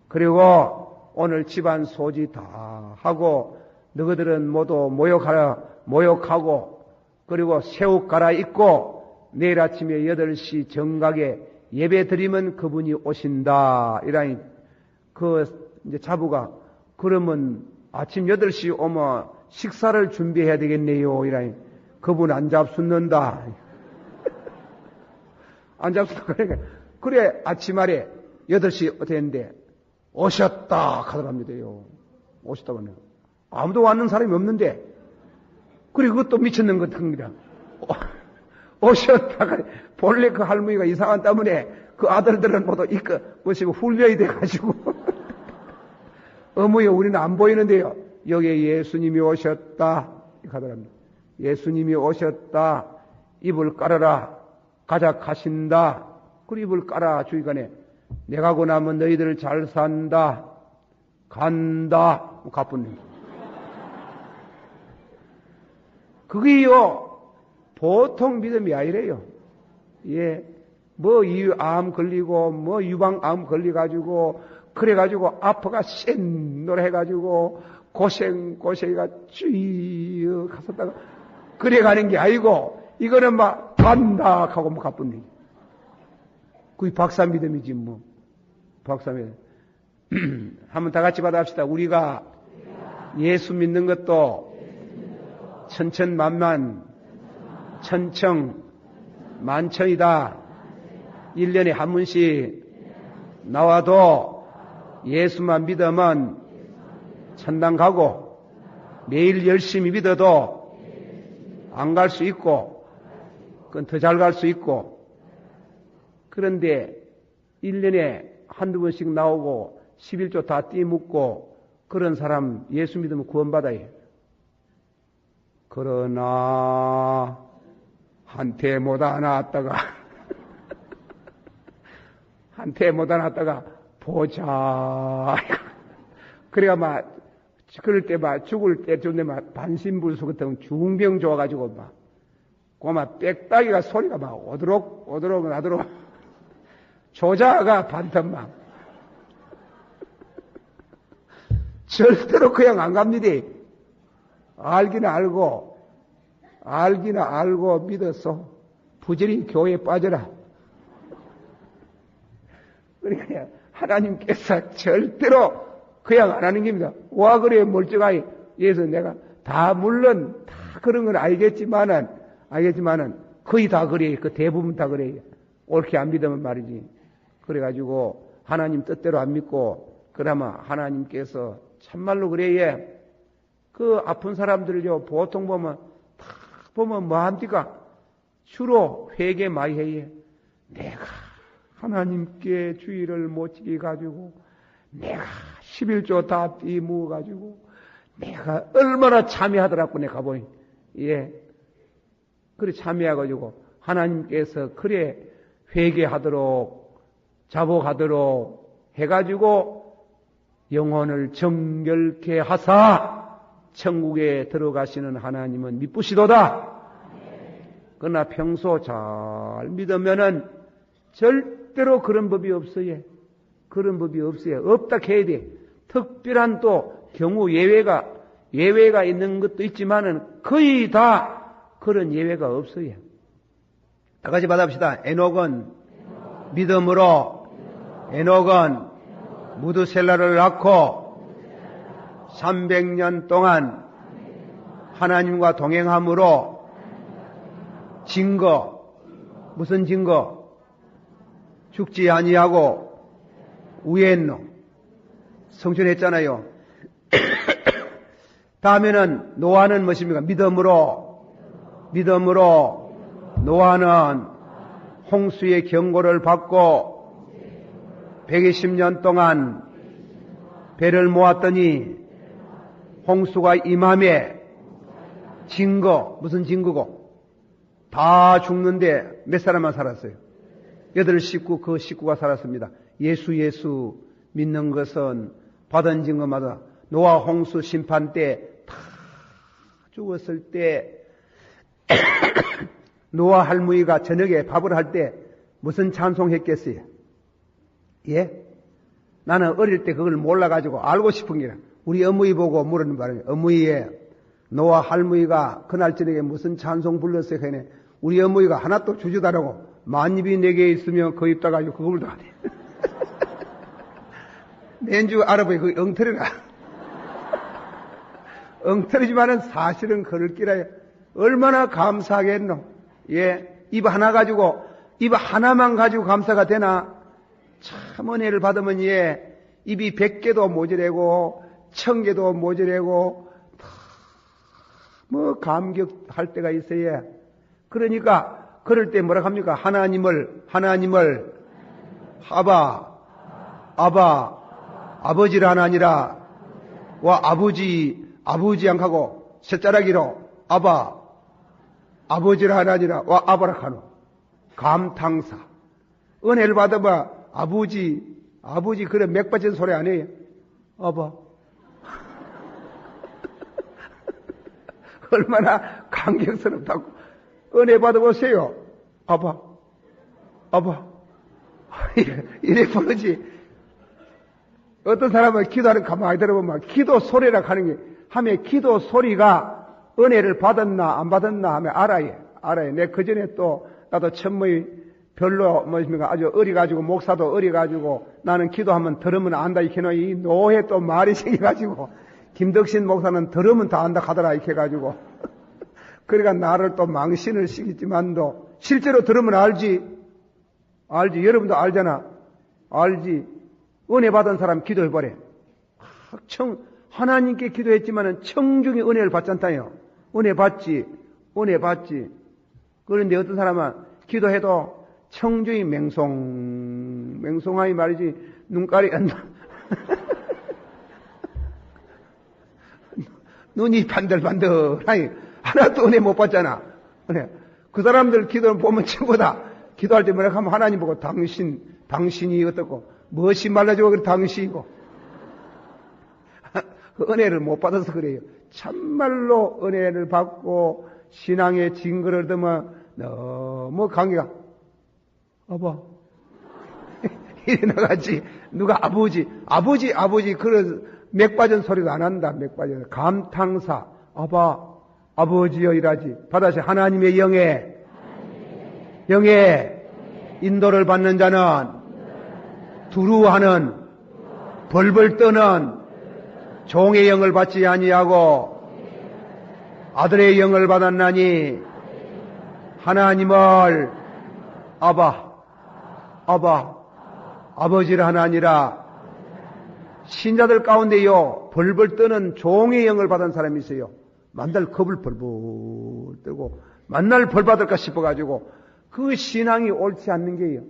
그리고 오늘 집안 소지 다 하고 너희들은 모두 모욕하고 그리고 새옷 갈아입고 내일 아침에 8시 정각에 예배 드리면 그분이 오신다. 이라니 이제 자부가 그러면 아침 8시 오면 식사를 준비해야 되겠네요. 이라니 그분 안 잡숫는다. 안 잡숫는다. 그래 아침 아래 8시 됐는데 오셨다 하더랍니다요. 오셨다고 하네요. 아무도 왔는 사람이 없는데 그리고 그것도 미쳤는 것 같습니다. 오셨다가 본래 그 할머니가 이상한 때문에 그 아들들은 모두 뭐시고 훈련이 돼가지고 어머니 우리는 안 보이는데요. 여기에 예수님이 오셨다 하더랍니다. 예수님이 오셨다. 이불 깔아라. 가자 가신다. 그리고 이불 깔아 주의간에 내가 고 나면 너희들 잘 산다. 간다. 가뿐. 그게요. 보통 믿음이 아니래요. 암 걸리고, 유방암 걸려가지고, 그래가지고, 아파가 센 노래 해가지고, 고생이가 쭉 갔었다가, 그래 가는 게 아니고, 이거는 막, 간다! 하고 가뿐히. 그게 박사 믿음이지, 박사 믿음. 한번 다 같이 받아합시다. 우리가 예수 믿는 것도, 천천만만, 천청, 만천이다. 1년에 한 번씩 나와도 예수만 믿으면 천당 가고 매일 열심히 믿어도 안 갈 수 있고 그건 더 잘 갈 수 있고 그런데 1년에 한두 번씩 나오고 11조 다 띠묻고 그런 사람 예수 믿으면 구원받아요. 그러나 한테 못 안았다가 한테 못 안았다가 보자. 그래가 그럴 때 죽을 때 좋네 반신불수 같은 중병 좋아가지고 고마 빽따기가 소리가 막 오도록 나도록 조자가 반턴막 절대로 그냥 안 갑니다. 알기는 알고 믿어서 부지런히 교회에 빠져라. 그러니까 하나님께서 절대로 그냥 안 하는 겁니다. 와 그래 멀쩡하게. 그래서 내가 물론 다 그런 건 알겠지만은 거의 다 그래. 그 대부분 다 그래. 옳게 안 믿으면 말이지. 그래가지고 하나님 뜻대로 안 믿고 그러면 하나님께서 참말로 그래. 그 아픈 사람들요 보통 보면 뭐 합니까? 주로 회개 많이 해요. 내가 하나님께 주의를 못 지게 가지고 내가 11조 다 띠무어 가지고 내가 얼마나 참여하더라고 내가 보니. 예. 그래 참여해가지고 하나님께서 그래 회개하도록 자복하도록 해가지고 영혼을 정결케 하사 천국에 들어가시는 하나님은 미쁘시도다. 그러나 평소 잘 믿으면은 절대로 그런 법이 없어요. 그런 법이 없어요. 없다 해야 돼. 특별한 또 경우 예외가 있는 것도 있지만은 거의 다 그런 예외가 없어요. 다 같이 받아봅시다. 에녹은 믿음으로 에녹은 무드셀라를 낳고 300년 동안 하나님과 동행함으로 증거, 무슨 증거? 죽지 아니하고 우엔노 성춘했잖아요. 다음에는 노아는 무엇입니까? 믿음으로 노아는 홍수의 경고를 받고 120년 동안 배를 모았더니 홍수가 임함에 증거, 무슨 증거고? 다 죽는데 몇 사람만 살았어요? 8식구, 그 식구가 살았습니다. 예수 믿는 것은 받은 증거마다 노아 홍수 심판 때 다 죽었을 때 노아 할머니가 저녁에 밥을 할 때 무슨 찬송했겠어요? 예? 나는 어릴 때 그걸 몰라가지고 알고 싶은 게라. 우리 어머니 보고 물은 바람에 어머니에 노아 할머니가 그날 저녁에 무슨 찬송 불렀어요? 그네 우리 어머니가 하나도 주주다라고 만입이 내게 있으면 그 입 다가지고 그걸 다 하네. 맨주 알아보니 그 엉터리라. 엉터리지만은 사실은 그럴 끼라요. 얼마나 감사하겠노. 예. 입 하나만 가지고 감사가 되나? 참 은혜를 받으면 예. 입이 100개도 모자라고 1000개도 모자라고 뭐 감격할 때가 있어야. 그러니까 그럴 때 뭐라 합니까? 하나님을 아버지라 하나니라 와 아버지 양하고 셋자락이로 아버지라 하나니라 와 아바라카노 감탕사 은혜를 받아봐 아버지 그래 맥 빠진 소리 안 해요. 아바 얼마나 감격스럽다고. 은혜 받아보세요. 아바 이래 부르지. 어떤 사람은 기도하는 가만히 들어보면 기도 소리라 하는 게 하면 기도 소리가 은혜를 받았나 안 받았나 하면 알아요. 내 그전에 또 나도 천무이 별로 뭐십니까 아주 어려가지고 목사도 어려가지고 나는 기도하면 들으면 안다 이렇게 이 노예 또 말이 생겨가지고 김덕신 목사는 들으면 다 안다 하더라 이렇게 해가지고 그러니까 나를 또 망신을 시키지만도 실제로 들으면 알지. 여러분도 알잖아. 알지. 은혜 받은 사람 기도해버려. 하나님께 기도했지만은 청중이 은혜를 받지 않다요. 은혜 받지. 그런데 어떤 사람은 기도해도 청중이 맹송하니 말이지. 눈깔이 눈이 반들반들하니 하나도 은혜 못 받잖아. 그 사람들 기도를 보면 전부 다 기도할 때 뭐라 하면 하나님 보고 당신이 어떻고 무엇이 말라주고 그래 당신이고 그 은혜를 못 받아서 그래요. 참말로 은혜를 받고 신앙의 징그를 얻으면 너무 강해가 아빠 이래 나가지. 누가 아버지 그런 맥 빠진 소리도 안 한다. 맥 빠진 감탕사 아버지여 이라지. 받아시 하나님의 영에 인도를 받는 자는 두루하는 벌벌 떠는 종의 영을 받지 아니하고 아들의 영을 받았나니 하나님을 아버지라 하나니라. 신자들 가운데요 벌벌 떠는 종의 영을 받은 사람이 있어요. 만날 겁을 벌벌 뜨고 만날 벌 받을까 싶어가지고 그 신앙이 옳지 않는 게요.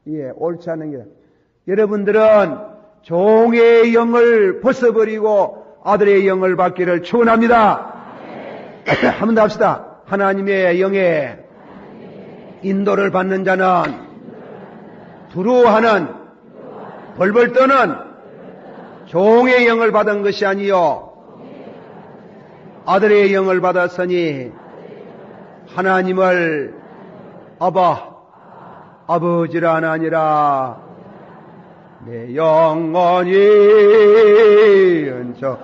예, 옳지 않는 게. 여러분들은 종의 영을 벗어버리고 아들의 영을 받기를 축원합니다. 한 번 더 합시다. 하나님의 영에 인도를 받는 자는 두루하는 벌벌 떠는 종의 영을 받은 것이 아니요 아들의 영을 받았으니 하나님을 아버지라 하나니라. 내 영혼이 은총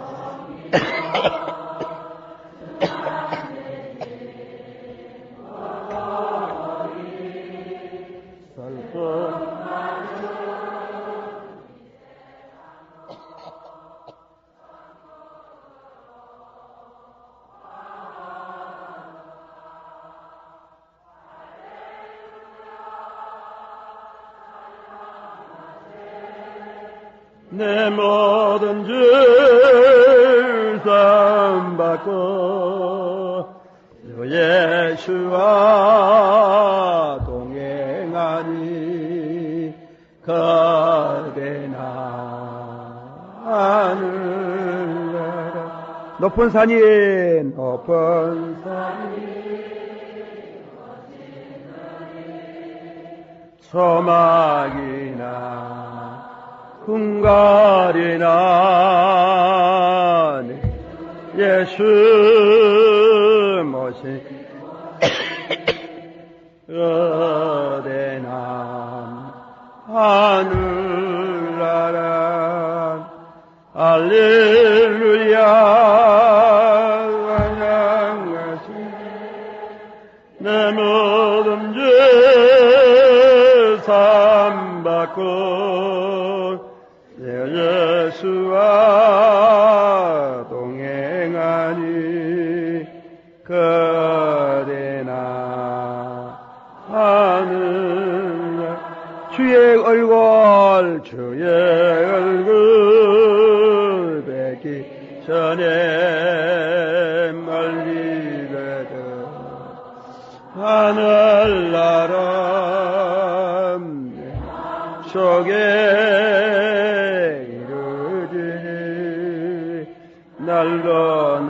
내 모든 죄 사함받고 예수와 동행하니 거대 하늘나라. 높은 산이 소막이나 흥가리나 예수 모신 어대남 하늘나라. 할렐루야 내 모든 죄 사함받고 예수와 동행하니 거대나 하늘. 주의 얼굴 뵙기 전에 멀리 되던 하늘나라 속에 이루지니 날로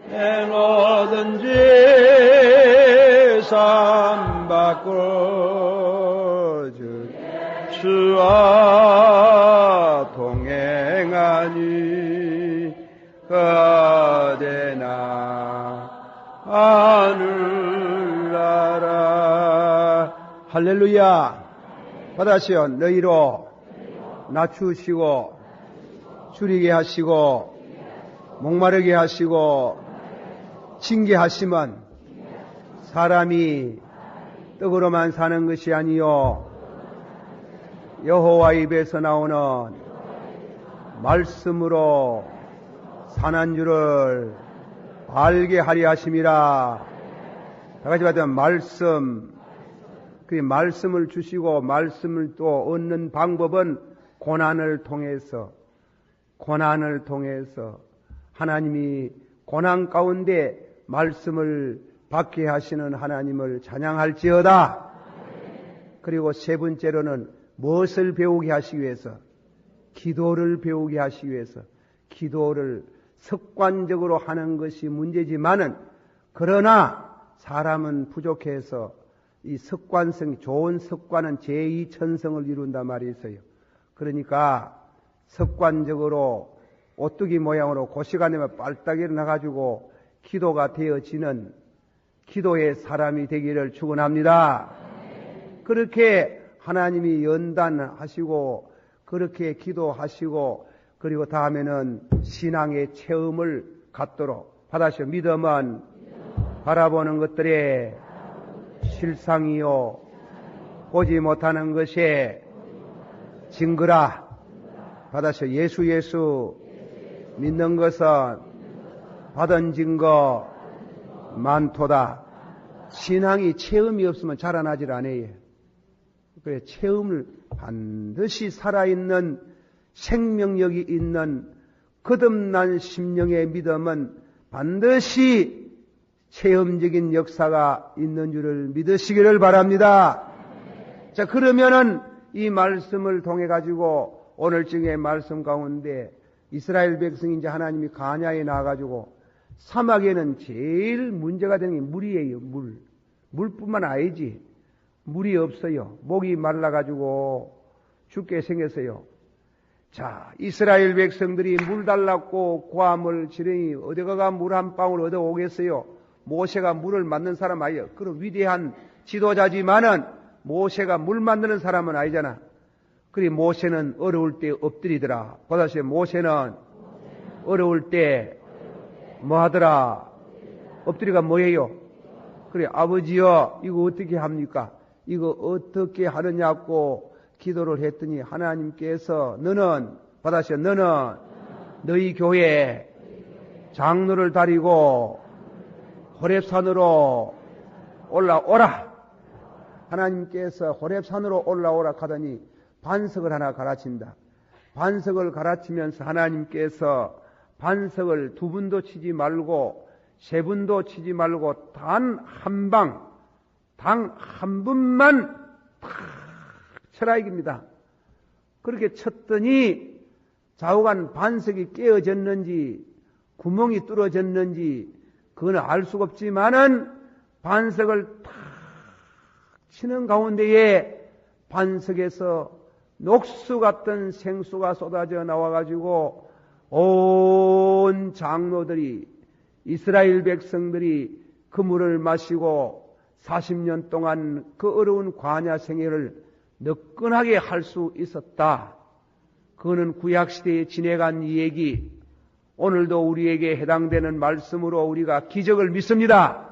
내 모든 죄 사함받고 주와 동행하니 거대나 하늘나라. 할렐루야. 받아시오. 너희로 낮추시고 줄이게 하시고 목마르게 하시고 징계하시면 사람이 떡으로만 사는 것이 아니요 여호와 입에서 나오는 말씀으로 사는 줄을 알게 하리 하심이라. 다 같이 받으면 말씀. 그 말씀을 주시고 말씀을 또 얻는 방법은 고난을 통해서 하나님이 고난 가운데 말씀을 받게 하시는 하나님을 찬양할지어다. 그리고 세 번째로는 무엇을 배우게 하시기 위해서? 기도를 배우게 하시기 위해서. 기도를 습관적으로 하는 것이 문제지만은 그러나 사람은 부족해서 이 습관성, 좋은 습관은 제2천성을 이룬단 말이 있어요. 그러니까 습관적으로 오뚜기 모양으로 그 시간에 빨딱 일어나가지고 기도가 되어지는 기도의 사람이 되기를 축원합니다. 그렇게 하나님이 연단하시고 그렇게 기도하시고 그리고 다음에는 신앙의 체험을 갖도록 받아시오. 믿음은 바라보는 것들의 실상이요 보지 못하는 것의 증거라. 받아시오. 예수 믿는 것은 받은 증거 많도다. 신앙이 체험이 없으면 자라나질 않아요. 그래, 체험을 반드시 살아있는 생명력이 있는 거듭난 심령의 믿음은 반드시 체험적인 역사가 있는 줄을 믿으시기를 바랍니다. 자, 그러면은 이 말씀을 통해 가지고 오늘쯤의 말씀 가운데 이스라엘 백성이 이제 하나님이 가냐에 나와가지고 사막에는 제일 문제가 되는 게 물이에요. 물뿐만 아니지. 물이 없어요. 목이 말라가지고 죽게 생겼어요. 자, 이스라엘 백성들이 물 달라고 고함을 지르니 어디가 물 한 방울 얻어 오겠어요? 모세가 물을 만든 사람 아니에요. 그런 위대한 지도자지만은 모세가 물 만드는 사람은 아니잖아. 그래 모세는 어려울 때 엎드리더라. 보다시피 모세는 어려울 때 뭐 하더라? 엎드리가 뭐예요? 그래 아버지여 이거 어떻게 합니까? 이거 어떻게 하느냐고 기도를 했더니 하나님께서 너는 받아시오. 너는 너희 교회 장로를 다리고 호렙산으로 올라오라. 하나님께서 호렙산으로 올라오라 하더니 반석을 하나 가르친다. 반석을 가르치면서 하나님께서 반석을 2분도 치지 말고 3분도 치지 말고 단 한 분만 탁 쳐라 이깁니다. 그렇게 쳤더니 좌우간 반석이 깨어졌는지 구멍이 뚫어졌는지 그건 알 수가 없지만은 반석을 탁 치는 가운데에 반석에서 녹수 같은 생수가 쏟아져 나와가지고 온 장로들이 이스라엘 백성들이 그 물을 마시고 40년 동안 그 어려운 광야 생애를 너끈하게 할 수 있었다. 그거는 구약시대에 지내간 이 얘기, 오늘도 우리에게 해당되는 말씀으로 우리가 기적을 믿습니다.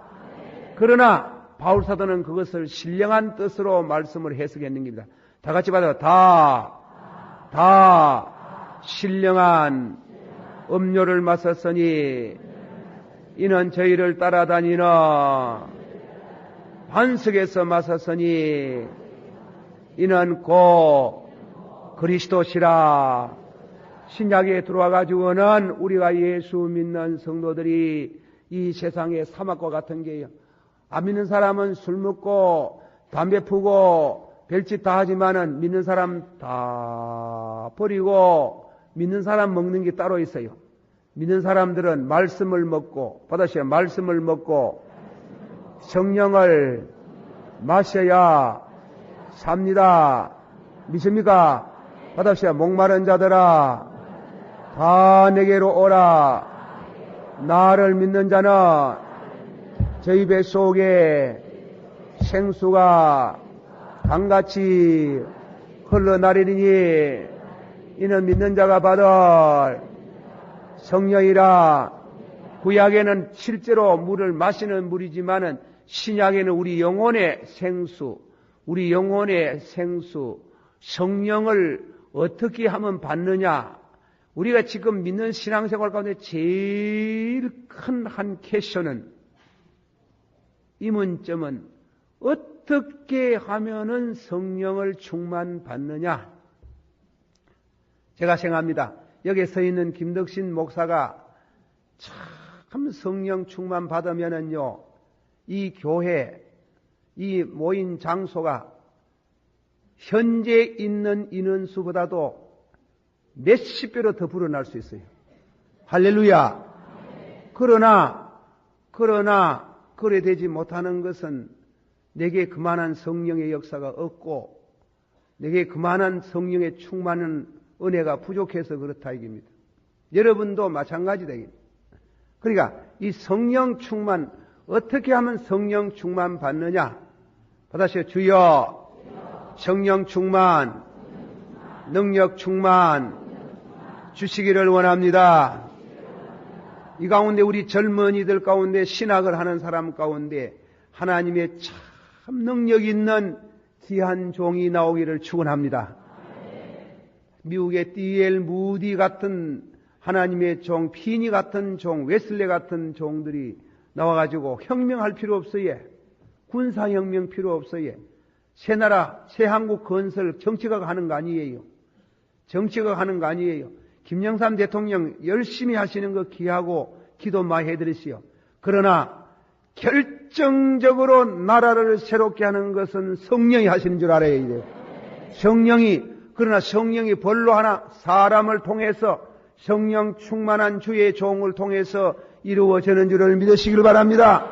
그러나 바울사도는 그것을 신령한 뜻으로 말씀을 해석했는 겁니다. 다 같이 받아. 다 신령한 음료를 마셨으니 이는 저희를 따라다니는 반석에서 마셨으니 이는 곧 그리스도시라. 신약에 들어와 가지고는 우리가 예수 믿는 성도들이 이 세상의 사막과 같은 게요. 안 믿는 사람은 술 먹고 담배 피우고 별짓 다 하지만은 믿는 사람 다 버리고 믿는 사람 먹는 게 따로 있어요. 믿는 사람들은 말씀을 먹고 받으셔야 말씀을 먹고 성령을 마셔야 삽니다. 믿습니까? 받으셔야 목마른 자들아 다 내게로 오라. 나를 믿는 자는 저 입 속에 생수가 강같이 흘러나리니 이는 믿는 자가 받을 성령이라. 구약에는 실제로 물을 마시는 물이지만은 신약에는 우리 영혼의 생수, 성령을 어떻게 하면 받느냐. 우리가 지금 믿는 신앙생활 가운데 제일 큰 한 퀘션은, 이문점은 어떻게 하면은 성령을 충만받느냐. 제가 생각합니다. 여기에 서 있는 김덕신 목사가 참 성령 충만 받으면은요, 이 교회, 이 모인 장소가 현재 있는 인원수보다도 몇십 배로 더 불어날 수 있어요. 할렐루야. 그러나 그래 되지 못하는 것은 내게 그만한 성령의 역사가 없고 내게 그만한 성령의 충만한 은혜가 부족해서 그렇다 이깁니다. 여러분도 마찬가지 되겠습니다. 그러니까 이 성령 충만, 어떻게 하면 성령 충만 받느냐? 받으세요. 주여 성령 충만, 능력 충만 주시기를 원합니다. 이 가운데 우리 젊은이들 가운데 신학을 하는 사람 가운데 하나님의 참 능력 있는 귀한 종이 나오기를 축원합니다. 미국의 D.L. 무디 같은 하나님의 종, 피니 같은 종, 웨슬레 같은 종들이 나와가지고 혁명할 필요 없어요. 군사혁명 필요 없어요. 새 나라, 새 한국 건설 정치가 하는 거 아니에요. 정치가 하는 거 아니에요. 김영삼 대통령 열심히 하시는 거 기하고 기도 많이 해드리시오. 그러나 결정적으로 나라를 새롭게 하는 것은 성령이 하시는 줄 알아야 돼요. 그러나 성령이 벌로 하나 사람을 통해서 성령 충만한 주의 종을 통해서 이루어지는 줄을 믿으시길 바랍니다.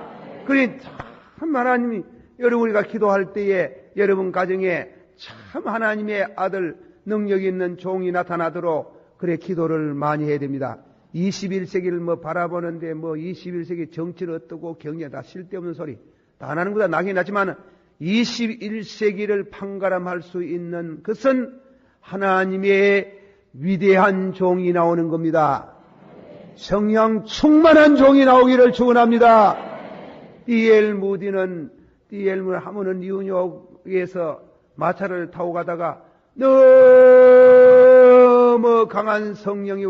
그러니 참 하나님이 여러분 우리가 기도할 때에 여러분 가정에 참 하나님의 아들 능력 있는 종이 나타나도록 그래 기도를 많이 해야 됩니다. 21세기를 바라보는데 21세기 정치를 어떻고 경제 다 쓸데없는 소리 다 안 하는 거다 나긴 하지만 21세기를 판가름할 수 있는 것은 하나님의 위대한 종이 나오는 겁니다. 성령 충만한 종이 나오기를 축원합니다. D.L. 무디는 하모는 뉴욕에서 마차를 타고 가다가 너무 강한 성령이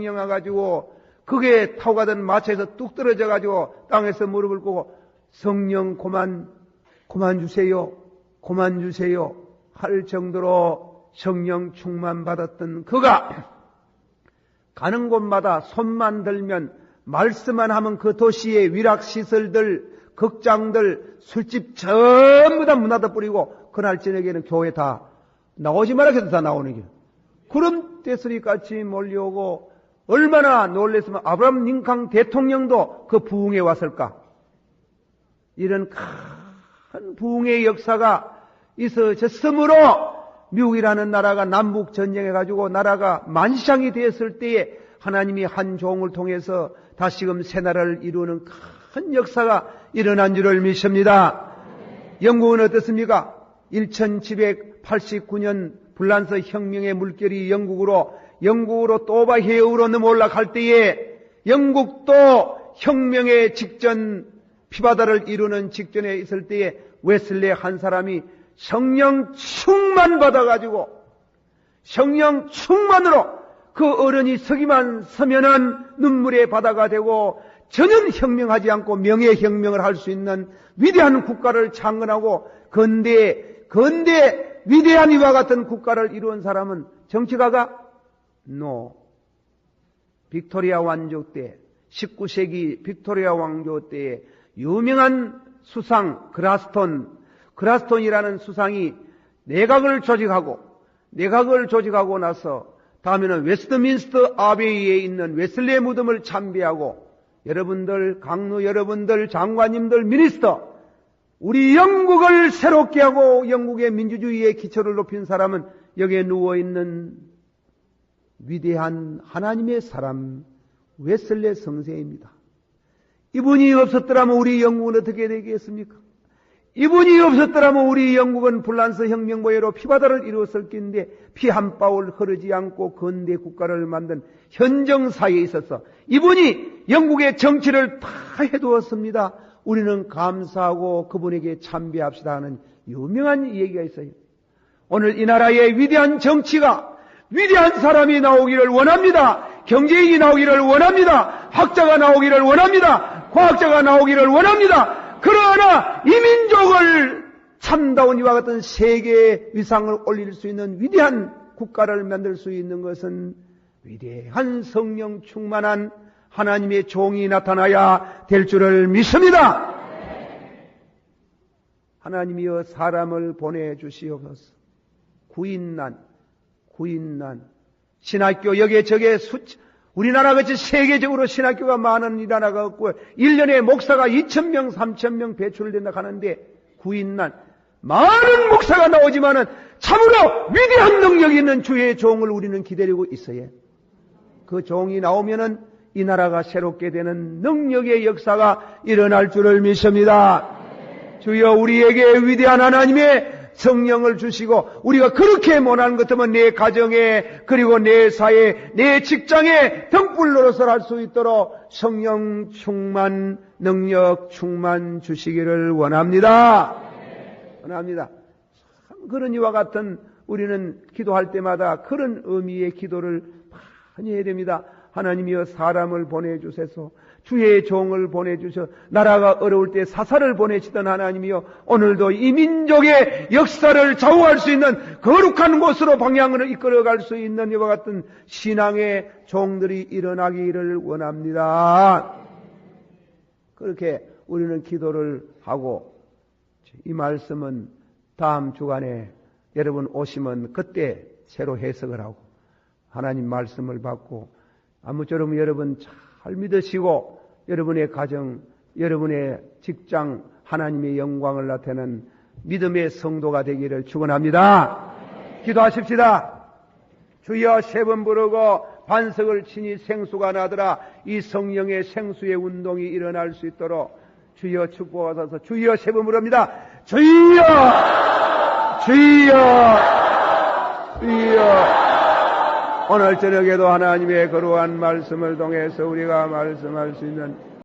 와가지고 그게 타고 가던 마차에서 뚝 떨어져가지고 땅에서 무릎을 꿇고 성령 그만 주세요 할 정도로 성령 충만 받았던 그가 가는 곳마다 손만 들면 말씀만 하면 그 도시의 위락시설들, 극장들, 술집 전부 다 문 닫아 뿌리고 그날 저녁에는 교회 다 나오지 말라 해도 다 나오는 게 그런 떼소리 같이 몰려오고 얼마나 놀랬으면 아브라함 링컨 대통령도 그 부흥에 왔을까? 이런 큰 부흥의 역사가 있어졌으므로 미국이라는 나라가 남북 전쟁해가지고 나라가 만시장이 되었을 때에 하나님이 한 종을 통해서 다시금 새 나라를 이루는 큰 역사가 일어난 줄을 믿습니다. 영국은 어떻습니까? 1789년 불란서 혁명의 물결이 영국으로 또바 해역으로 넘어올라갈 때에 영국도 혁명의 직전 피바다를 이루는 직전에 있을 때에 웨슬레 한 사람이 성령 충만 받아가지고 성령 충만으로 그 어른이 서기만 서면은 눈물의 바다가 되고 전혀 혁명하지 않고 명예혁명을 할 수 있는 위대한 국가를 창건하고 근대 위대한 이와 같은 국가를 이루은 사람은 정치가가? 빅토리아 왕조 때 19세기 빅토리아 왕조 때에 유명한 수상 그라스톤이라는 수상이 내각을 조직하고 나서 다음에는 웨스트민스터 아베이에 있는 웨슬레 무덤을 참배하고 여러분들 강로 여러분들 장관님들 미니스터 우리 영국을 새롭게 하고 영국의 민주주의의 기초를 높인 사람은 여기에 누워있는 위대한 하나님의 사람 웨슬레 성세입니다. 이분이 없었더라면 우리 영국은 어떻게 되겠습니까? 이분이 없었더라면 우리 영국은 불란서 혁명보회로 피바다를 이루었을 텐데 피 한 방울 흐르지 않고 근대 국가를 만든 현정사에 있어서 이분이 영국의 정치를 다 해두었습니다. 우리는 감사하고 그분에게 참배합시다 하는 유명한 얘기가 있어요. 오늘 이 나라의 위대한 정치가 위대한 사람이 나오기를 원합니다. 경제인이 나오기를 원합니다. 학자가 나오기를 원합니다. 과학자가 나오기를 원합니다. 그러나 이 민족을 참다운 이와 같은 세계의 위상을 올릴 수 있는 위대한 국가를 만들 수 있는 것은 위대한 성령 충만한 하나님의 종이 나타나야 될 줄을 믿습니다. 하나님이여 사람을 보내주시옵소서. 구인난 신학교 여기에 저게 우리나라 같이 세계적으로 신학교가 많은 이 나라가 없고 1년에 목사가 2,000명, 3,000명 배출된다 하는데 구인난 많은 목사가 나오지만은 참으로 위대한 능력이 있는 주의 종을 우리는 기다리고 있어요. 그 종이 나오면은 이 나라가 새롭게 되는 능력의 역사가 일어날 줄을 믿습니다. 주여 우리에게 위대한 하나님의 성령을 주시고 우리가 그렇게 못한 것 같으면 내 가정에 그리고 내 사회에 내 직장에 등불 노릇을 할 수 있도록 성령 충만 능력 충만 주시기를 원합니다. 원합니다. 참 그런 이와 같은 우리는 기도할 때마다 그런 의미의 기도를 많이 해야 됩니다. 하나님이여 사람을 보내주셔서 주의 종을 보내주셔 나라가 어려울 때 사사를 보내시던 하나님이여 오늘도 이 민족의 역사를 좌우할 수 있는 거룩한 곳으로 방향을 이끌어갈 수 있는 이와 같은 신앙의 종들이 일어나기를 원합니다. 그렇게 우리는 기도를 하고 이 말씀은 다음 주간에 여러분 오시면 그때 새로 해석을 하고 하나님 말씀을 받고 아무쪼록 여러분 잘 믿으시고 여러분의 가정, 여러분의 직장 하나님의 영광을 나타내는 믿음의 성도가 되기를 축원합니다. 기도하십시다. 주여 3번 부르고 반석을 치니 생수가 나더라. 이 성령의 생수의 운동이 일어날 수 있도록 주여 축복하소서. 주여 3번 부릅니다. 주여 주여 주여. 오늘 저녁에도 하나님의 거룩한 말씀을 통해서 우리가 말씀할 수 있는